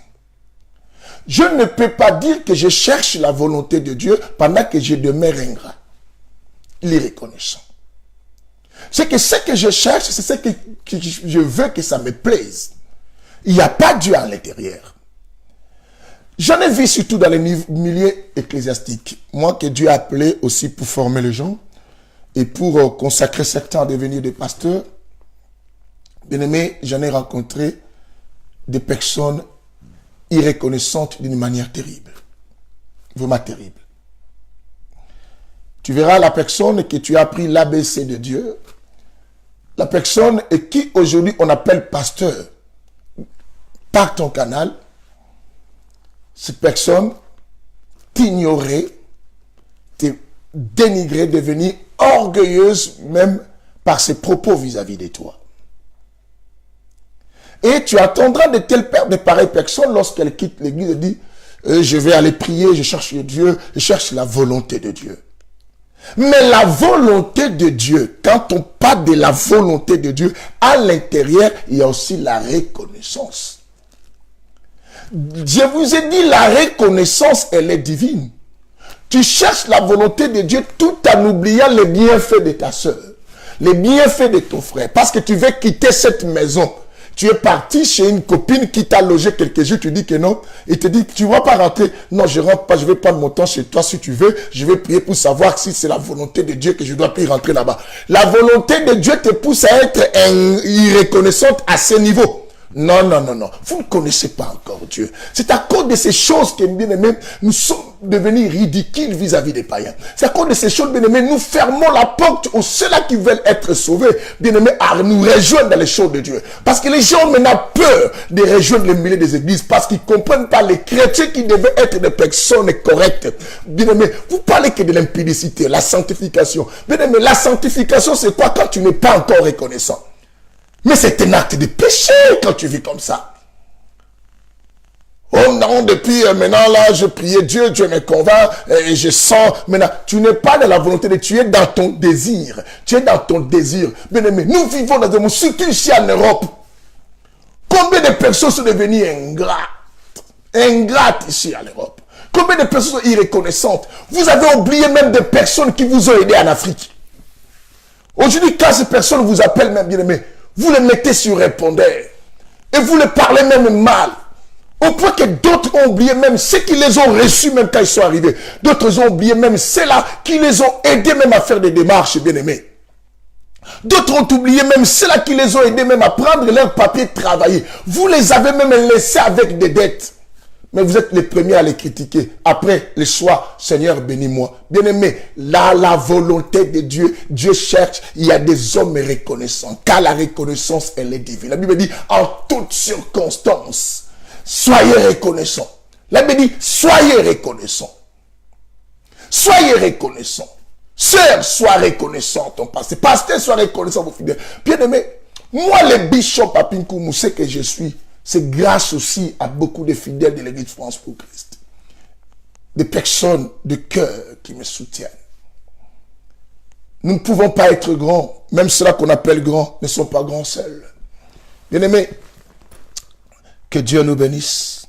Je ne peux pas dire que je cherche la volonté de Dieu pendant que je demeure ingrat. L'irreconnaissant. C'est que ce que je cherche, c'est ce que je veux que ça me plaise. Il n'y a pas Dieu à l'intérieur. J'en ai vu surtout dans les milieux ecclésiastiques. Moi que Dieu a appelé aussi pour former les gens et pour consacrer certains à devenir des pasteurs. Bien aimé, j'en ai rencontré des personnes irreconnaissantes d'une manière terrible. vraiment terrible. Tu verras la personne que tu as appris l'ABC de Dieu, la personne et qui aujourd'hui on appelle pasteur, par ton canal, cette personne t'ignorer, te dénigrer, devenir orgueilleuse même par ses propos vis-à-vis de toi. Et tu attendras de pareilles personnes lorsqu'elles quittent l'église et disent je vais aller prier, je cherche Dieu, je cherche la volonté de Dieu. Mais la volonté de Dieu, quand on parle de la volonté de Dieu, à l'intérieur, il y a aussi la reconnaissance. Je vous ai dit, la reconnaissance, elle est divine. Tu cherches la volonté de Dieu tout en oubliant les bienfaits de ta soeur, les bienfaits de ton frère, parce que tu veux quitter cette maison. Tu es parti chez une copine qui t'a logé quelques jours, tu dis que non, et te dit, tu ne vas pas rentrer. Non, je ne rentre pas, je vais prendre mon temps chez toi si tu veux. Je vais prier pour savoir si c'est la volonté de Dieu que je dois plus rentrer là-bas. La volonté de Dieu te pousse à être irreconnaissante à ce niveau. Non, non, non, non. Vous ne connaissez pas encore Dieu. C'est à cause de ces choses que, bien aimés, nous sommes devenus ridicules vis-à-vis des païens. C'est à cause de ces choses, bien aimés, nous fermons la porte aux ceux-là qui veulent être sauvés, bien aimés, à nous rejoindre dans les choses de Dieu. Parce que les gens maintenant ont peur de rejoindre les milieux des églises parce qu'ils ne comprennent pas les chrétiens qui devaient être des personnes correctes. Bien aimés, vous parlez que de l'impudicité, la sanctification. Bien aimés, la sanctification, c'est quoi quand tu n'es pas encore reconnaissant? Mais c'est un acte de péché quand tu vis comme ça. Oh non, depuis maintenant là, je priais Dieu, Dieu me convainc et je sens. Maintenant, tu n'es pas dans la volonté de Dieu, tu es dans ton désir. Tu es dans ton désir. Bien aimé, nous vivons dans un monde, surtout ici en Europe. Combien de personnes sont devenues ingrates ici en Europe? Combien de personnes sont irreconnaissantes? Vous avez oublié même des personnes qui vous ont aidé en Afrique. Aujourd'hui, quand ces personnes vous appellent même, bien aimé, vous les mettez sur répondeur. Et vous les parlez même mal. Au point que d'autres ont oublié même ceux qui les ont reçus même quand ils sont arrivés. D'autres ont oublié même ceux-là qui les ont aidés même à faire des démarches, bien-aimés. D'autres ont oublié même ceux-là qui les ont aidés même à prendre leurs papiers, travailler. Vous les avez même laissés avec des dettes. Mais vous êtes les premiers à les critiquer. Après le soir, Seigneur, bénis-moi. Bien-aimé, là, la volonté de Dieu, Dieu cherche, il y a des hommes reconnaissants. Car la reconnaissance, elle est divine. La Bible dit, en toutes circonstances, soyez reconnaissants. La Bible dit, soyez reconnaissants. Soyez reconnaissants. Sœur, sois reconnaissant ton passé. Pasteur, sois reconnaissant vos fidèles. Bien-aimé, moi, le bishop Papinkoumou, c'est que je suis. C'est grâce aussi à beaucoup de fidèles de l'Église France pour Christ. Des personnes de cœur qui me soutiennent. Nous ne pouvons pas être grands. Même ceux-là qu'on appelle grands ne sont pas grands seuls. Bien-aimés, que Dieu nous bénisse.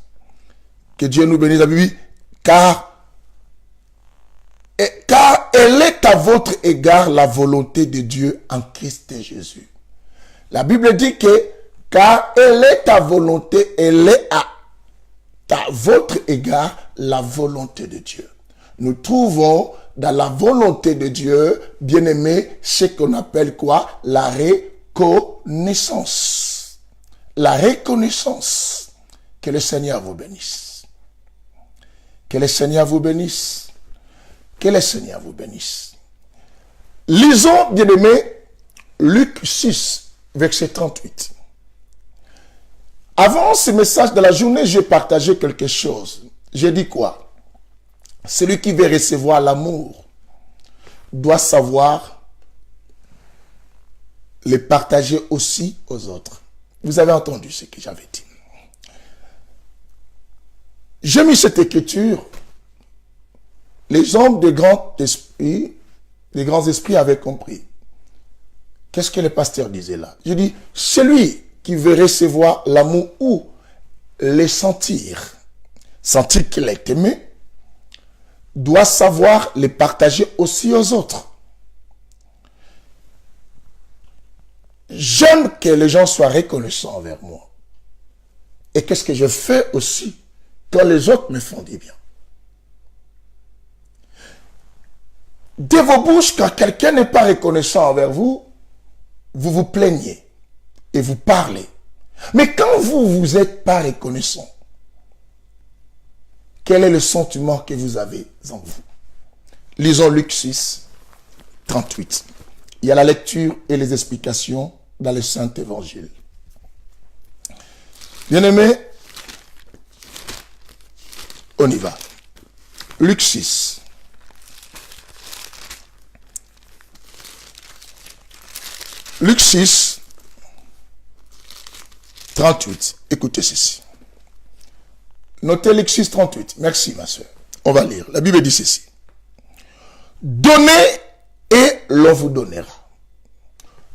Que Dieu nous bénisse. Oui, car elle est à votre égard la volonté de Dieu en Christ Jésus. La Bible dit que car elle est ta volonté, elle est à votre égard la volonté de Dieu. Nous trouvons dans la volonté de Dieu, bien-aimé, ce qu'on appelle quoi? La reconnaissance. La reconnaissance. Que le Seigneur vous bénisse. Que le Seigneur vous bénisse. Que le Seigneur vous bénisse. Lisons, bien-aimé, Luc 6, verset 38. Avant ce message de la journée, j'ai partagé quelque chose. J'ai dit quoi? Celui qui veut recevoir l'amour doit savoir le partager aussi aux autres. Vous avez entendu ce que j'avais dit. J'ai mis cette écriture. Les hommes de grands esprits avaient compris. Qu'est-ce que le pasteur disait là? Je dis, celui qui veut recevoir l'amour ou le sentir qu'il est aimé, doit savoir le partager aussi aux autres. J'aime que les gens soient reconnaissants envers moi. Et qu'est-ce que je fais aussi quand les autres me font du bien? De vos bouches, quand quelqu'un n'est pas reconnaissant envers vous, vous vous plaignez. Et vous parlez. Mais quand vous n'êtes pas reconnaissant, quel est le sentiment que vous avez en vous? Lisons Luc 6, 38. Il y a la lecture et les explications dans le Saint-Évangile. Bien-aimés, on y va. Luc 6. Luc 6, 38. Écoutez ceci. Notez Luc 6, 38. Merci, ma soeur. On va lire. La Bible dit ceci. Donnez et l'on vous donnera.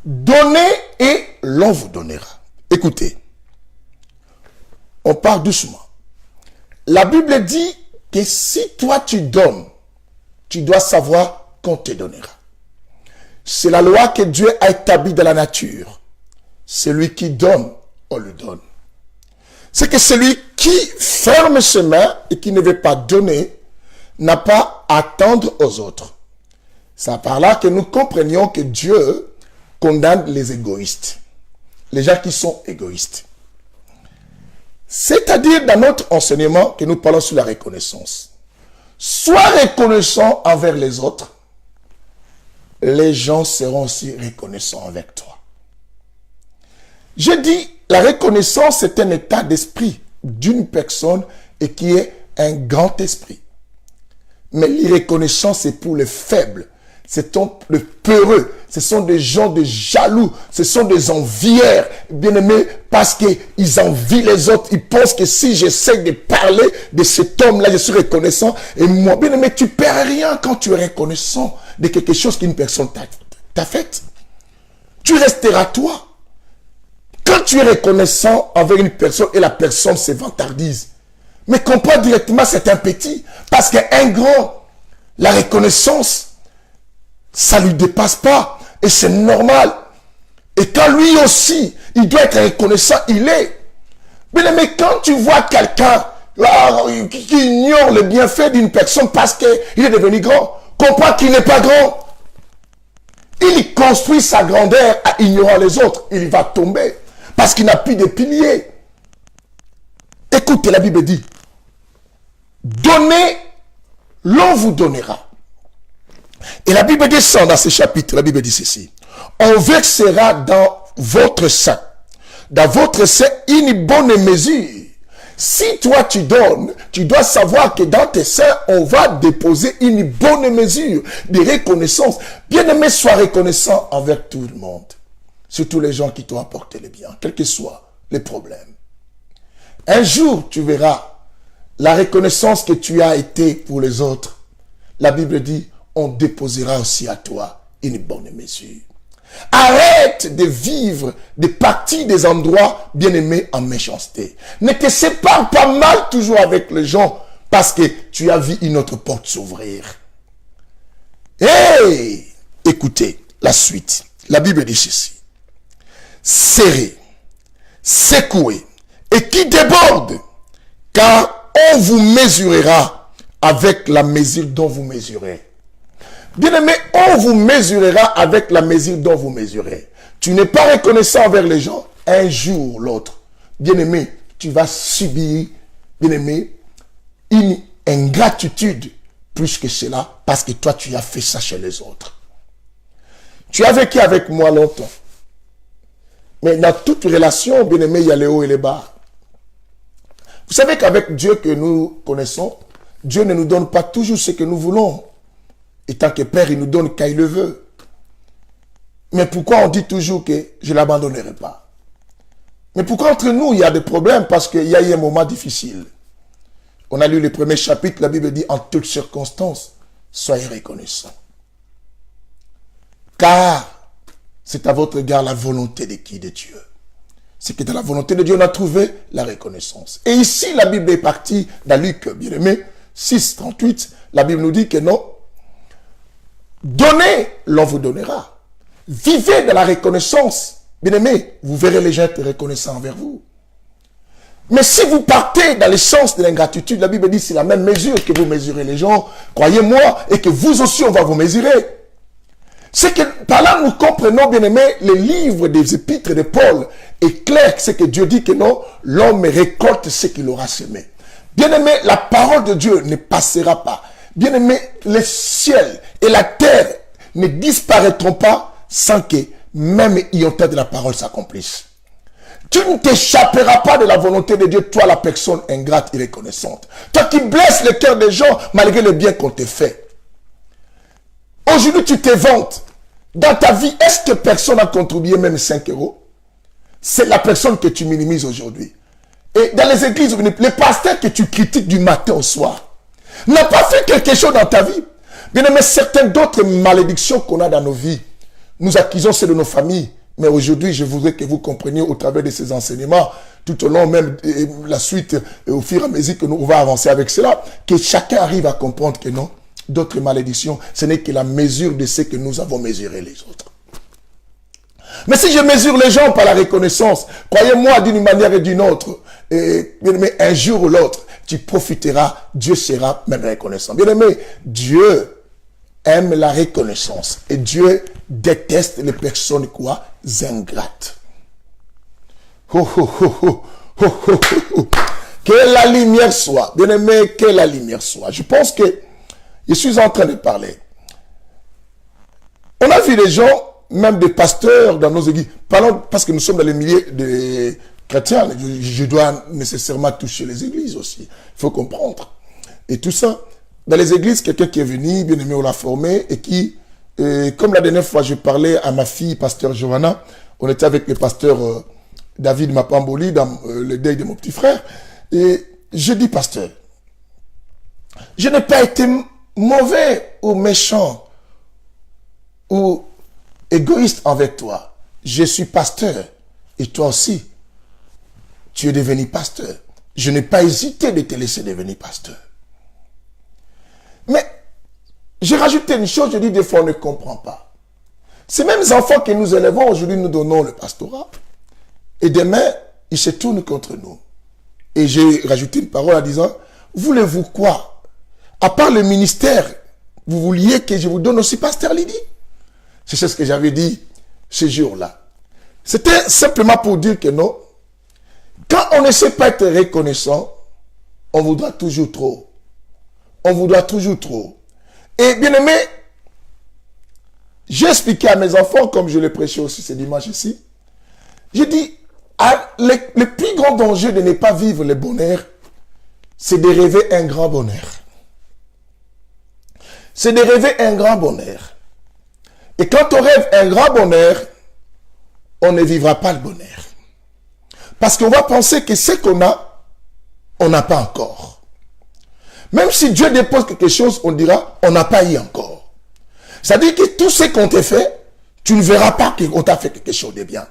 Donnez et l'on vous donnera. Écoutez. On part doucement. La Bible dit que si toi tu donnes, tu dois savoir qu'on te donnera. C'est la loi que Dieu a établie dans la nature. Celui qui donne, on le donne. C'est que celui qui ferme ses mains et qui ne veut pas donner, n'a pas à attendre aux autres. C'est par là que nous comprenions que Dieu condamne les égoïstes. Les gens qui sont égoïstes. C'est-à-dire dans notre enseignement que nous parlons sur la reconnaissance. Sois reconnaissant envers les autres. Les gens seront aussi reconnaissants avec toi. Je dis, la reconnaissance est un état d'esprit d'une personne et qui est un grand esprit. Mais l'irreconnaissance, c'est pour les faibles. C'est le peureux. Ce sont des gens de jaloux. Ce sont des envieurs, bien-aimés, parce qu'ils envient les autres. Ils pensent que si j'essaie de parler de cet homme-là, je suis reconnaissant. Et moi, bien-aimé, tu ne perds rien quand tu es reconnaissant de quelque chose qu'une personne t'a fait. Tu resteras toi. Quand tu es reconnaissant envers une personne et la personne se vantardise, mais comprends directement c'est un petit. Parce qu'un grand, la reconnaissance, ça ne lui dépasse pas. Et c'est normal. Et quand lui aussi, il doit être reconnaissant, il est. Mais quand tu vois quelqu'un qui ignore le bienfait d'une personne parce qu'il est devenu grand, comprends qu'il n'est pas grand. Il construit sa grandeur en ignorant les autres. Il va tomber. Parce qu'il n'a plus de piliers. Écoutez, la Bible dit, donnez, l'on vous donnera. Et la Bible descend dans ce chapitre, la Bible dit ceci. On versera dans votre sein une bonne mesure. Si toi tu donnes, tu dois savoir que dans tes seins, on va déposer une bonne mesure de reconnaissance. Bien-aimé, sois reconnaissant envers tout le monde. Surtout les gens qui t'ont apporté le bien, quels que soient les problèmes. Un jour, tu verras la reconnaissance que tu as été pour les autres. La Bible dit, on déposera aussi à toi une bonne mesure. Arrête de vivre, de partir des endroits bien-aimés en méchanceté. Ne te sépare pas mal toujours avec les gens parce que tu as vu une autre porte s'ouvrir. Hey! Écoutez la suite. La Bible dit ceci. Serré, secoué et qui déborde, car on vous mesurera avec la mesure dont vous mesurez. Bien-aimé, on vous mesurera avec la mesure dont vous mesurez. Tu n'es pas reconnaissant envers les gens, un jour ou l'autre. Bien-aimé, tu vas subir, bien-aimé, une ingratitude plus que cela, parce que toi, tu as fait ça chez les autres. Tu as vécu avec moi longtemps. Mais dans toute relation, bien-aimé, il y a les hauts et les bas. Vous savez qu'avec Dieu que nous connaissons, Dieu ne nous donne pas toujours ce que nous voulons. Et tant que Père, il nous donne quand il le veut. Mais pourquoi on dit toujours que je ne l'abandonnerai pas? Mais pourquoi entre nous, il y a des problèmes? Parce qu'il y a eu un moment difficile. On a lu le premier chapitre, la Bible dit, en toutes circonstances, soyez reconnaissants. Car c'est à votre égard la volonté de qui? De Dieu. C'est que dans la volonté de Dieu, on a trouvé la reconnaissance. Et ici, la Bible est partie dans Luc, bien-aimé, 6, 38. La Bible nous dit que non. Donnez, l'on vous donnera. Vivez de la reconnaissance. Bien-aimé, vous verrez les gens être reconnaissants envers vous. Mais si vous partez dans le sens de l'ingratitude, la Bible dit c'est la même mesure que vous mesurez les gens. Croyez-moi, et que vous aussi, on va vous mesurer. C'est que par là, nous comprenons, bien-aimés, les livres des épîtres de Paul est clair, c'est que Dieu dit que non, l'homme récolte ce qu'il aura semé. Bien-aimé, la parole de Dieu ne passera pas. Bien-aimé, le ciel et la terre ne disparaîtront pas sans que même l'ionté de la parole s'accomplisse. Tu ne t'échapperas pas de la volonté de Dieu, toi la personne ingrate et reconnaissante. Toi qui blesses le cœur des gens malgré le bien qu'on te fait. Aujourd'hui, tu te vantes. Dans ta vie, est-ce que personne n'a contribué même 5 euros? C'est la personne que tu minimises aujourd'hui. Et dans les églises, les pasteurs que tu critiques du matin au soir n'a pas fait quelque chose dans ta vie. Bien aimé, certaines d'autres malédictions qu'on a dans nos vies, nous accusons celles de nos familles. Mais aujourd'hui, je voudrais que vous compreniez au travers de ces enseignements, tout au long même la suite, au fur et à mesure que nous va avancer avec cela, que chacun arrive à comprendre que non, d'autres malédictions, ce n'est que la mesure de ce que nous avons mesuré les autres. Mais si je mesure les gens par la reconnaissance, croyez-moi d'une manière et d'une autre, mais un jour ou l'autre, tu profiteras, Dieu sera même reconnaissant. Bien aimé, Dieu aime la reconnaissance et Dieu déteste les personnes quoi? Ingrates. Oh, oh, oh, oh, oh, oh, oh. Que la lumière soit, bien aimé, que la lumière soit. Je pense que je suis en train de parler. On a vu des gens, même des pasteurs dans nos églises, parlons parce que nous sommes dans les milliers de chrétiens, je dois nécessairement toucher les églises aussi. Il faut comprendre. Et tout ça, dans les églises, quelqu'un qui est venu, bien aimé, on l'a formé, et qui, comme la dernière fois, je parlais à ma fille, pasteur Johanna, on était avec le pasteur David Mapamboli dans le deuil de mon petit frère, et je dis, pasteur, je n'ai pas été mauvais ou méchant ou égoïste avec toi. Je suis pasteur, et toi aussi, tu es devenu pasteur. Je n'ai pas hésité de te laisser devenir pasteur. Mais j'ai rajouté une chose, je dis des fois on ne comprend pas. Ces mêmes enfants que nous élevons, aujourd'hui nous donnons le pastorat. Et demain, ils se tournent contre nous. Et j'ai rajouté une parole en disant, voulez-vous quoi? À part le ministère, vous vouliez que je vous donne aussi pasteur Lydie? C'est ce que j'avais dit ce jour-là. C'était simplement pour dire que non, quand on ne sait pas être reconnaissant, on voudra toujours trop. On voudra toujours trop. Et bien aimé, j'ai expliqué à mes enfants, comme je l'ai prêché aussi ce dimanche ici, j'ai dit, le plus grand danger de ne pas vivre le bonheur, c'est de rêver un grand bonheur. C'est de rêver un grand bonheur. Et quand on rêve un grand bonheur, on ne vivra pas le bonheur. Parce qu'on va penser que ce qu'on a, on n'a pas encore. Même si Dieu dépose quelque chose, on dira, on n'a pas eu encore. C'est-à-dire que tout ce qu'on t'a fait, tu ne verras pas qu'on t'a fait quelque chose de bien.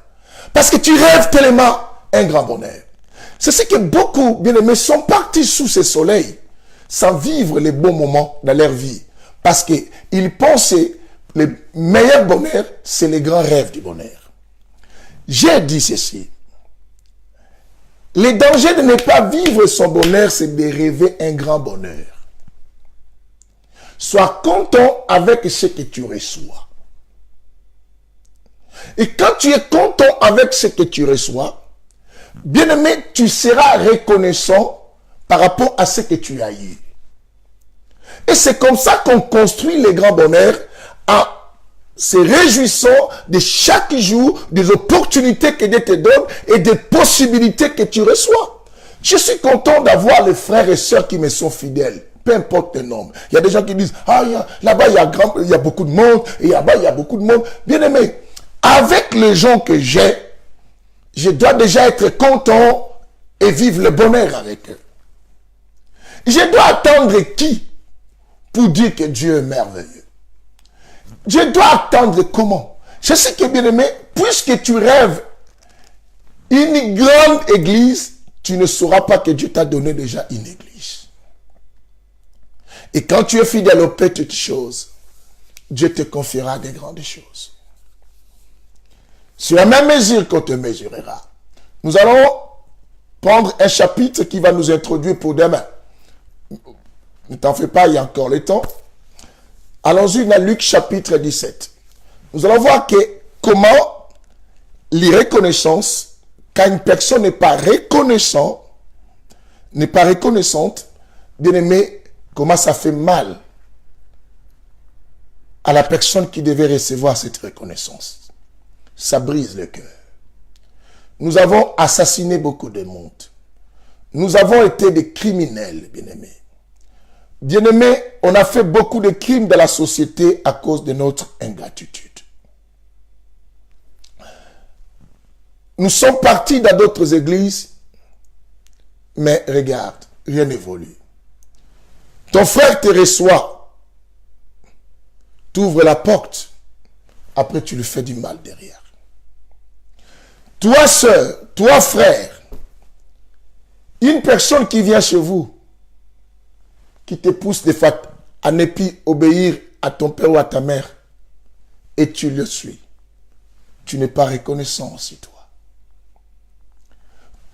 Parce que tu rêves tellement un grand bonheur. C'est ce que beaucoup, bien aimés, sont partis sous ce soleil, sans vivre les bons moments dans leur vie. Parce qu'ils pensaient, le meilleur bonheur, c'est les grands rêves du bonheur. J'ai dit ceci. Le danger de ne pas vivre son bonheur, c'est de rêver un grand bonheur. Sois content avec ce que tu reçois. Et quand tu es content avec ce que tu reçois, bien aimé, tu seras reconnaissant par rapport à ce que tu as eu. Et c'est comme ça qu'on construit les grands bonheurs en se réjouissant de chaque jour des opportunités que Dieu te donne et des possibilités que tu reçois. Je suis content d'avoir les frères et sœurs qui me sont fidèles, peu importe le nombre. Il y a des gens qui disent, ah, là-bas il y a beaucoup de monde, et là-bas il y a beaucoup de monde. Bien aimé, avec les gens que j'ai, je dois déjà être content et vivre le bonheur avec eux. Je dois attendre qui pour dire que Dieu est merveilleux? Je dois attendre comment? Je sais que, bien aimé, puisque tu rêves une grande église, tu ne sauras pas que Dieu t'a donné déjà une église. Et quand tu es fidèle aux petites choses, Dieu te confiera des grandes choses. Sur la même mesure qu'on te mesurera. Nous allons prendre un chapitre qui va nous introduire pour demain. Ne t'en fais pas, il y a encore le temps. Allons-y dans Luc chapitre 17. Nous allons voir que comment les reconnaissances, quand une personne n'est pas reconnaissante, n'est pas reconnaissante, bien-aimé, comment ça fait mal à la personne qui devait recevoir cette reconnaissance. Ça brise le cœur. Nous avons assassiné beaucoup de monde. Nous avons été des criminels, bien-aimés. Bien-aimés, on a fait beaucoup de crimes dans la société à cause de notre ingratitude. Nous sommes partis dans d'autres églises, mais regarde, rien n'évolue. Ton frère te reçoit, tu ouvres la porte, après tu lui fais du mal derrière. Toi, sœur, toi, frère, une personne qui vient chez vous, qui te pousse des fois à ne plus obéir à ton père ou à ta mère, et tu le suis, tu n'es pas reconnaissant aussi, toi.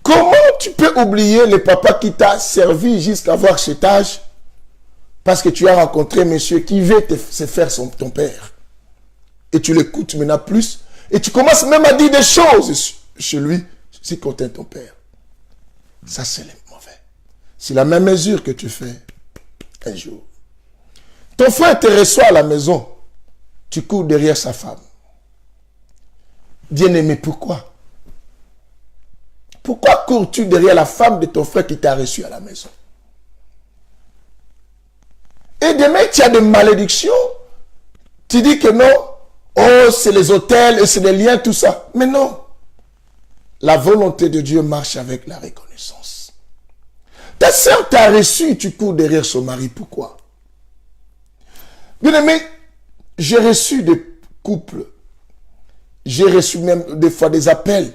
Comment tu peux oublier le papa qui t'a servi jusqu'à avoir cet âge parce que tu as rencontré monsieur qui veut se faire ton père. Et tu l'écoutes maintenant plus. Et tu commences même à dire des choses chez lui si contient ton père. Ça, c'est le mauvais. C'est la même mesure que tu fais un jour. Ton frère te reçoit à la maison. Tu cours derrière sa femme. Bien-aimé, pourquoi? Pourquoi cours-tu derrière la femme de ton frère qui t'a reçu à la maison? Et demain, tu as des malédictions. Tu dis que non. Oh, c'est les hôtels et c'est les liens, tout ça. Mais non. La volonté de Dieu marche avec la reconnaissance. Ta sœur t'a reçu, tu cours derrière son mari. Pourquoi? Bien-aimé, j'ai reçu des couples. J'ai reçu même des fois des appels.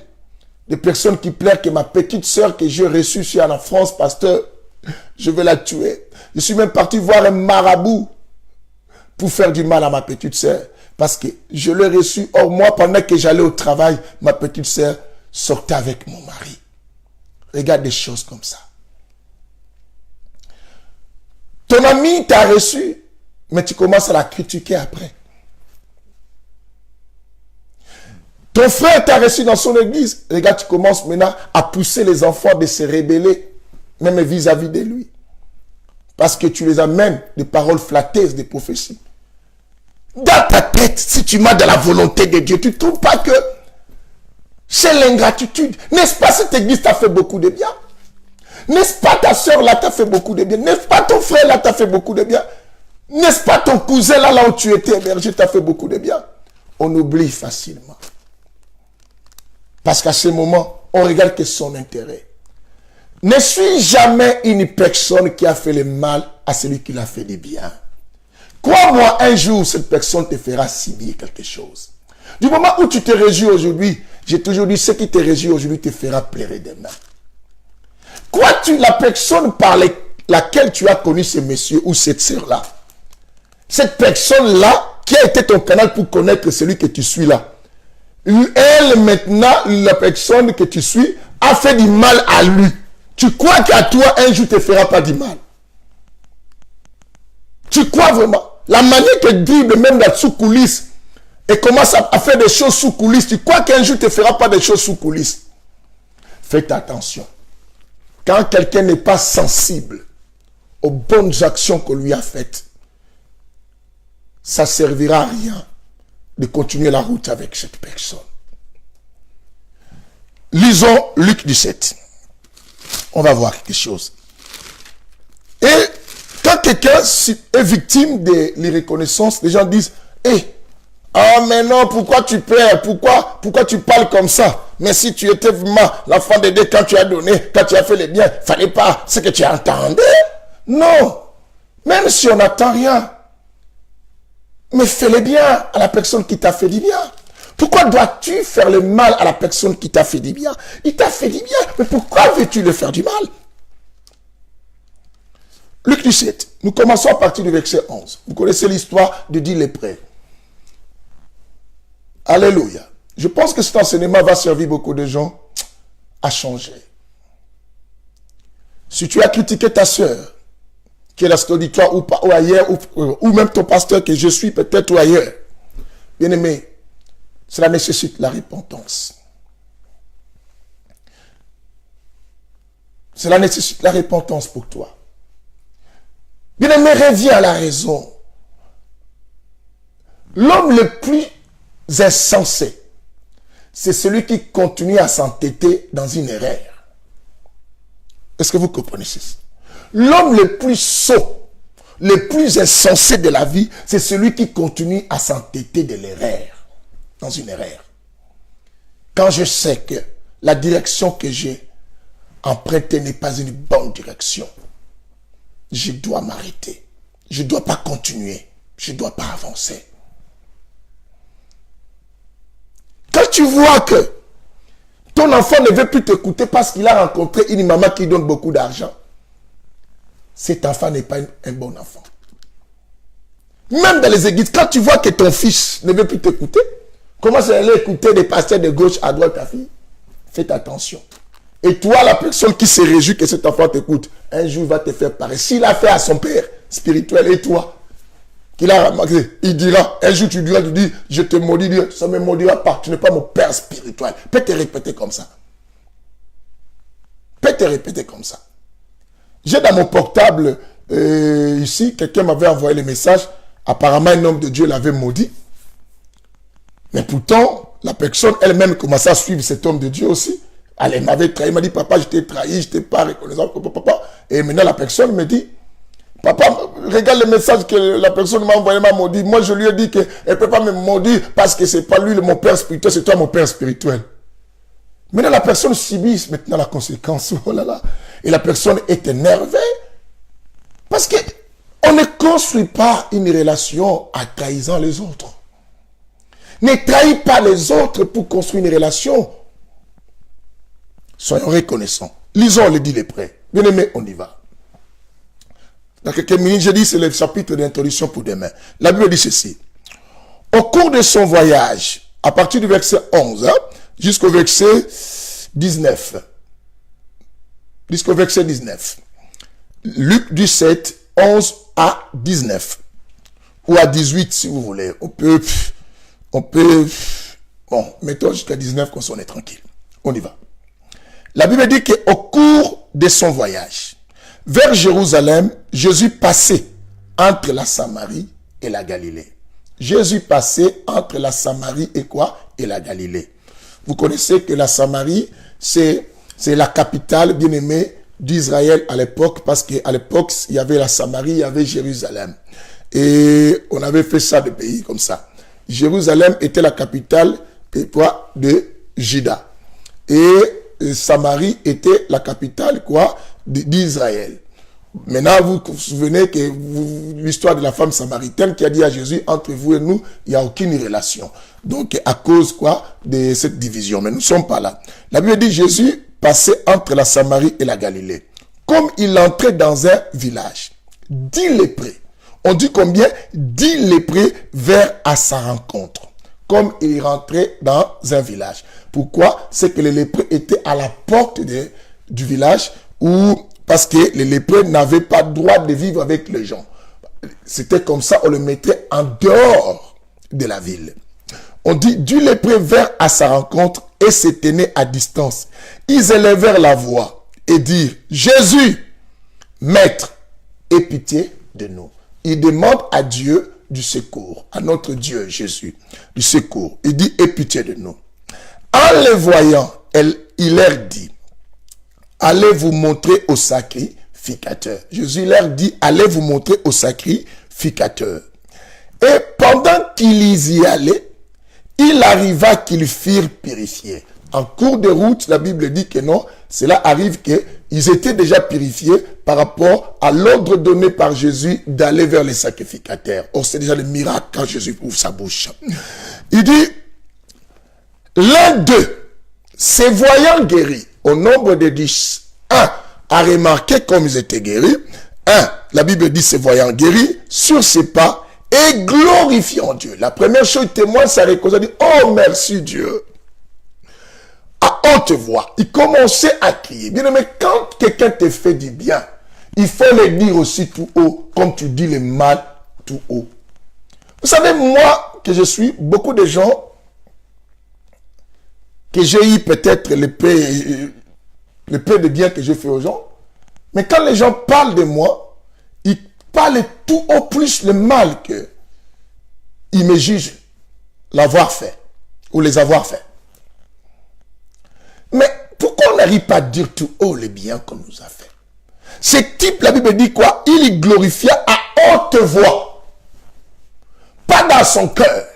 Des personnes qui pleurent que ma petite sœur que j'ai reçue ici en France, pasteur, je vais la tuer. Je suis même parti voir un marabout pour faire du mal à ma petite sœur. Parce que je l'ai reçue. Or, moi, pendant que j'allais au travail, ma petite sœur sortait avec mon mari. Regarde des choses comme ça. Ton ami t'a reçu, mais tu commences à la critiquer après. Ton frère t'a reçu dans son église. Regarde, tu commences maintenant à pousser les enfants de se rebeller, même vis-à-vis de lui. Parce que tu les amènes des paroles flatteuses, des prophéties. Dans ta tête, si tu m'as dans la volonté de Dieu, tu ne trouves pas que c'est l'ingratitude. N'est-ce pas cette église t'a fait beaucoup de bien? N'est-ce pas ta soeur là t'a fait beaucoup de bien? N'est-ce pas ton frère là t'a fait beaucoup de bien? N'est-ce pas ton cousin là où tu étais hébergé t'a fait beaucoup de bien? On oublie facilement. Parce qu'à ce moment, on regarde que son intérêt. Ne suis jamais une personne qui a fait le mal à celui qui l'a fait du bien. Crois-moi, un jour, cette personne te fera signer quelque chose. Du moment où tu te réjouis aujourd'hui, j'ai toujours dit, ce qui te réjouit aujourd'hui te fera pleurer demain. Crois-tu la personne par laquelle tu as connu ce monsieur ou cette sœur-là? Cette personne-là, qui a été ton canal pour connaître celui que tu suis là. Elle, maintenant, la personne que tu suis, a fait du mal à lui. Tu crois qu'à toi, un jour, ne te fera pas du mal? Tu crois vraiment? La manière que dribble même la sous-coulisse et commence à faire des choses sous coulisses, tu crois qu'un jour, ne te fera pas des choses sous coulisses? Faites attention. Quand quelqu'un n'est pas sensible aux bonnes actions qu'on lui a faites, ça ne servira à rien de continuer la route avec cette personne. Lisons Luc 17. On va voir quelque chose. Et quand quelqu'un est victime de l'irreconnaissance, les gens disent, oh mais non, pourquoi tu pleures? Pourquoi tu parles comme ça? Mais si tu étais vraiment l'enfant de Dieu, quand tu as donné, quand tu as fait le bien, il ne fallait pas ce que tu entendais. Non. Même si on n'attend rien. Mais fais le bien à la personne qui t'a fait du bien. Pourquoi dois-tu faire le mal à la personne qui t'a fait du bien? Il t'a fait du bien, mais pourquoi veux-tu le faire du mal? Luc 17, nous commençons à partir du verset 11. Vous connaissez l'histoire de 10 lépreux. Alléluia. Je pense que cet enseignement va servir beaucoup de gens à changer. Si tu as critiqué ta soeur, qui est dans cet auditoire ou ailleurs, ou même ton pasteur que je suis peut-être ou ailleurs, bien aimé, cela nécessite la repentance. Cela nécessite la repentance pour toi. Bien-aimé, reviens à la raison. L'homme le plus insensé, c'est celui qui continue à s'entêter dans une erreur. Est-ce que vous comprenez ceci? L'homme le plus sot, le plus insensé de la vie, c'est celui qui continue à s'entêter de l'erreur, dans une erreur. Quand je sais que la direction que j'ai empruntée n'est pas une bonne direction, je dois m'arrêter. Je ne dois pas continuer. Je ne dois pas avancer. Quand tu vois que ton enfant ne veut plus t'écouter parce qu'il a rencontré une maman qui donne beaucoup d'argent, cet enfant n'est pas un bon enfant. Même dans les églises, quand tu vois que ton fils ne veut plus t'écouter, commence à aller écouter des pasteurs de gauche à droite, ta fille. Faites attention. Et toi, la personne qui se réjouit que cet enfant t'écoute, un jour il va te faire pareil. S'il a fait à son père spirituel et toi, qu'il a remarqué, il dira, un jour tu diras, tu dis, je te maudis, Dieu, ça ne me maudira pas, tu n'es pas mon père spirituel. Peut te répéter comme ça. Peut te répéter comme ça. J'ai dans mon portable, ici, quelqu'un m'avait envoyé le message, apparemment un homme de Dieu l'avait maudit. Mais pourtant, la personne elle-même commençait à suivre cet homme de Dieu aussi. Elle m'avait trahi, elle m'a dit, papa, je t'ai trahi, je t'ai pas reconnaissant, papa. Et maintenant, la personne me dit, papa, regarde le message que la personne m'a envoyé, m'a maudit. Moi, je lui ai dit qu'elle ne peut pas me maudire parce que ce n'est pas lui mon père spirituel, c'est toi mon père spirituel. Maintenant, la personne subit maintenant la conséquence. Oh là là. Et la personne est énervée. Parce qu'on ne construit pas une relation en trahissant les autres. Ne trahis pas les autres pour construire une relation. Soyons reconnaissants. Lisons le dit les prêts. Bien aimé, on y va. Dans quelques minutes, je dis, c'est le chapitre d'introduction pour demain. La Bible dit ceci. Au cours de son voyage, à partir du verset 11, jusqu'au verset 19. Jusqu'au verset 19. Luc 17, 11 à 19. Ou à 18 si vous voulez. On peut, bon, mettons jusqu'à 19 qu'on s'en est tranquille. On y va. La Bible dit qu'au cours de son voyage, vers Jérusalem, Jésus passait entre la Samarie et la Galilée. Jésus passait entre la Samarie et quoi? Et la Galilée. Vous connaissez que la Samarie, c'est la capitale, bien aimée, d'Israël à l'époque, parce qu'à l'époque, il y avait la Samarie, il y avait Jérusalem. Et on avait fait ça de pays comme ça. Jérusalem était la capitale de Juda. Et Samarie était la capitale quoi d'Israël. Maintenant, vous vous souvenez que l'histoire de la femme samaritaine qui a dit à Jésus, entre vous et nous, il n'y a aucune relation. Donc, à cause quoi de cette division. Mais nous ne sommes pas là. La Bible dit Jésus passait entre la Samarie et la Galilée. Comme il entrait dans un village, 10 lépreux. On dit combien? 10 lépreux vinrent à sa rencontre. Comme il rentrait dans un village. Pourquoi? C'est que les lépreux étaient à la porte du village parce que les lépreux n'avaient pas le droit de vivre avec les gens. C'était comme ça, on le mettrait en dehors de la ville. On dit, du lépreux vinrent à sa rencontre et se tenaient à distance. Ils élevèrent la voix et dirent, Jésus, Maître, aie pitié de nous. Ils demandent à Dieu du secours, à notre Dieu Jésus, du secours. Il dit, aie pitié de nous. En les voyant, il leur dit, allez vous montrer au sacrificateur. Jésus leur dit, allez vous montrer au sacrificateur. Et pendant qu'ils y allaient, il arriva qu'ils firent purifier. En cours de route, la Bible dit que non, cela arrive qu'ils étaient déjà purifiés par rapport à l'ordre donné par Jésus d'aller vers les sacrificateurs. Or, c'est déjà le miracle quand Jésus ouvre sa bouche. Il dit, l'un d'eux, se voyant guéris, au nombre de 10, un a remarqué comme ils étaient guéris, un, la Bible dit se voyant guéris, sur ses pas, et glorifiant Dieu. La première chose, témoigne sa reconnaissance, dit, oh merci Dieu. À haute voix, il commençait à crier. Bien aimé, quand quelqu'un te fait du bien, il faut le dire aussi tout haut, comme tu dis le mal tout haut. Vous savez, moi, que je suis, beaucoup de gens, que j'ai eu peut-être le peu de bien que j'ai fait aux gens, Mais quand les gens parlent de moi, ils parlent tout au plus le mal que ils me jugent l'avoir fait ou les avoir fait. Mais pourquoi on n'arrive pas à dire tout haut les biens qu'on nous a fait? Ce type, la Bible dit quoi? Il glorifia à haute voix. Pas dans son cœur.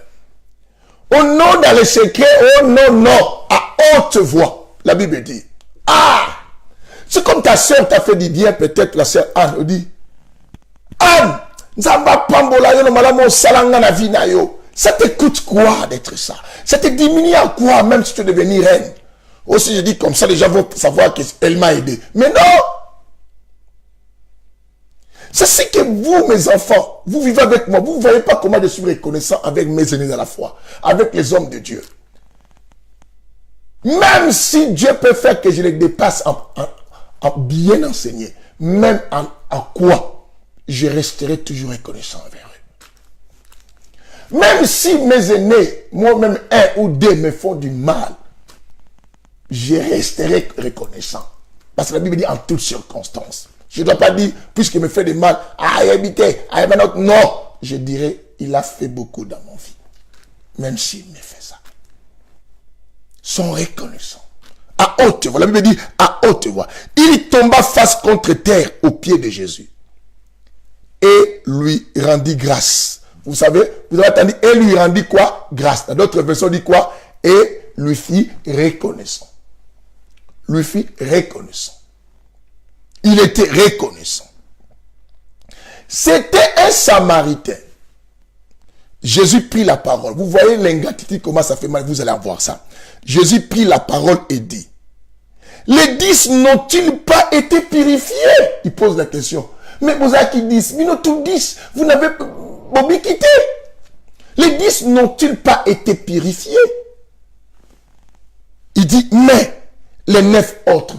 Oh non, dans le secret, oh non, non, à haute voix. La Bible dit. Ah! C'est comme ta soeur t'a fait du bien, peut-être la soeur Anne dit. Anne, ça te coûte quoi d'être ça? Ça te diminue à quoi, même si tu deviens reine? Aussi, je dis comme ça, les gens vont savoir qu'elle m'a aidé. Mais non! C'est ce que vous, mes enfants, vous vivez avec moi. Vous ne voyez pas comment je suis reconnaissant avec mes aînés à la foi, avec les hommes de Dieu. Même si Dieu peut faire que je les dépasse en bien enseigné, même en quoi, je resterai toujours reconnaissant envers eux. Même si mes aînés, moi-même un ou deux me font du mal, je resterai reconnaissant. Parce que la Bible dit en toutes circonstances. Je ne dois pas dire, puisqu'il me fait du mal, habité, non. Je dirais, il a fait beaucoup dans mon vie. Même s'il me fait ça. Sont reconnaissants. À haute voix. La Bible dit, à haute voix. Il tomba face contre terre aux pieds de Jésus. Et lui rendit grâce. Vous savez, vous avez entendu, et lui rendit quoi? Grâce. Dans d'autres versions, dit quoi? Et lui fit reconnaissant. Lui fit reconnaissant. Il était reconnaissant. C'était un Samaritain. Jésus prit la parole. Vous voyez l'ingratitude, comment ça fait mal, vous allez voir ça. Jésus prit la parole et dit, les 10 n'ont-ils pas été purifiés? Il pose la question. Mais vous avez qui 10? Mais non, tous 10, vous n'avez pas quitté. Les 10 n'ont-ils pas été purifiés? Il dit, mais les 9 autres,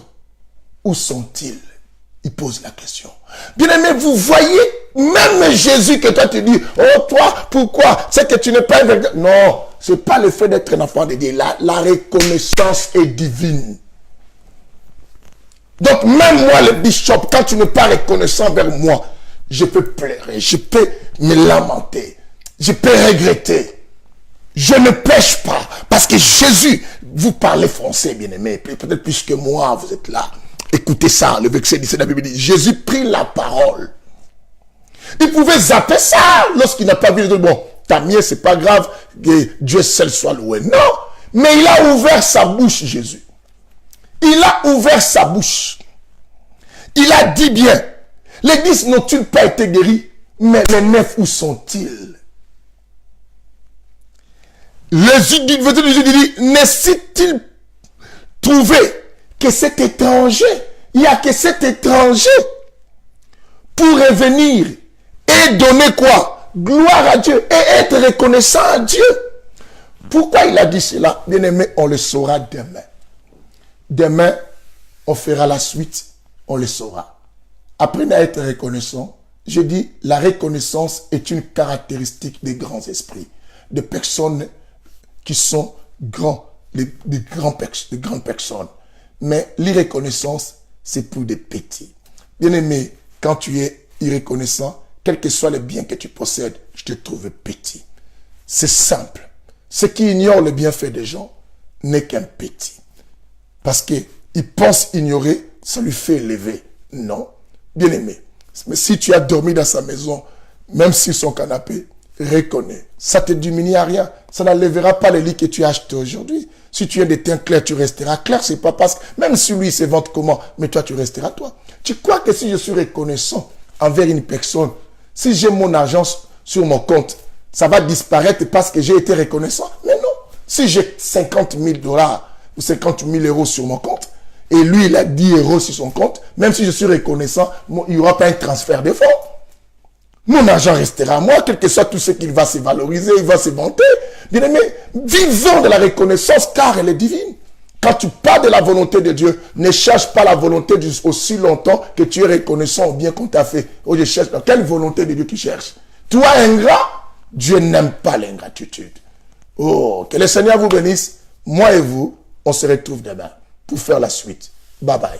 où sont-ils? Il pose la question. Bien aimé, vous voyez, même Jésus que toi tu dis, oh toi, pourquoi? C'est que tu n'es pas un véritable. Non, ce n'est pas le fait d'être un enfant de Dieu. La reconnaissance est divine. Donc même moi, le bishop, quand tu n'es pas reconnaissant vers moi, je peux pleurer, je peux me lamenter, je peux regretter. Je ne pêche pas, parce que Jésus, vous parlez français, bien aimé, peut-être plus que moi, vous êtes là. Écoutez ça, le verset 17 de la Bible dit, Jésus prit la parole. Il pouvait zapper ça lorsqu'il n'a pas vu. Bon, tant mieux, c'est pas grave, que Dieu seul soit loué. Non, mais il a ouvert sa bouche, Jésus. Il a ouvert sa bouche. Il a dit bien, les 10 n'ont-ils pas été guéris, mais les 9, où sont-ils? Jésus dit, n'est-il trouvé que cet étranger, il n'y a que cet étranger pour revenir et donner quoi? Gloire à Dieu et être reconnaissant à Dieu. Pourquoi il a dit cela? Bien aimé, on le saura demain. Demain, on fera la suite, on le saura. Apprenez à être reconnaissant. Je dis, la reconnaissance est une caractéristique des grands esprits, de personnes qui sont grands, des grandes personnes. Mais l'irreconnaissance, c'est pour des petits. Bien aimé, quand tu es irreconnaissant, quels que soient les biens que tu possèdes, je te trouve petit. C'est simple. Ce qui ignore le bienfait des gens n'est qu'un petit. Parce qu'il pense ignorer, ça lui fait élever. Non. Bien aimé. Mais si tu as dormi dans sa maison, même sur son canapé, reconnais. Ça ne te diminue à rien. Ça n'enlèvera pas les lits que tu as achetés aujourd'hui. Si tu es de teint clair, tu resteras clair. C'est pas parce que, même si lui se vante comment, mais toi, tu resteras toi. Tu crois que si je suis reconnaissant envers une personne, si j'ai mon argent sur mon compte, ça va disparaître parce que j'ai été reconnaissant? Mais non. Si j'ai 50 000 $ ou 50 000 € sur mon compte, et lui, il a 10 € sur son compte, même si je suis reconnaissant, il n'y aura pas un transfert de fonds. Mon argent restera à moi, quel que soit tout ce qu'il va se valoriser, il va se vanter. Bien aimé, vivons de la reconnaissance car elle est divine. Quand tu parles de la volonté de Dieu, ne cherche pas la volonté de Dieu aussi longtemps que tu es reconnaissant au bien qu'on t'a fait. Oh, je cherche. Quelle volonté de Dieu tu cherches? Toi, ingrat, Dieu n'aime pas l'ingratitude. Oh, que le Seigneur vous bénisse. Moi et vous, on se retrouve demain pour faire la suite. Bye bye.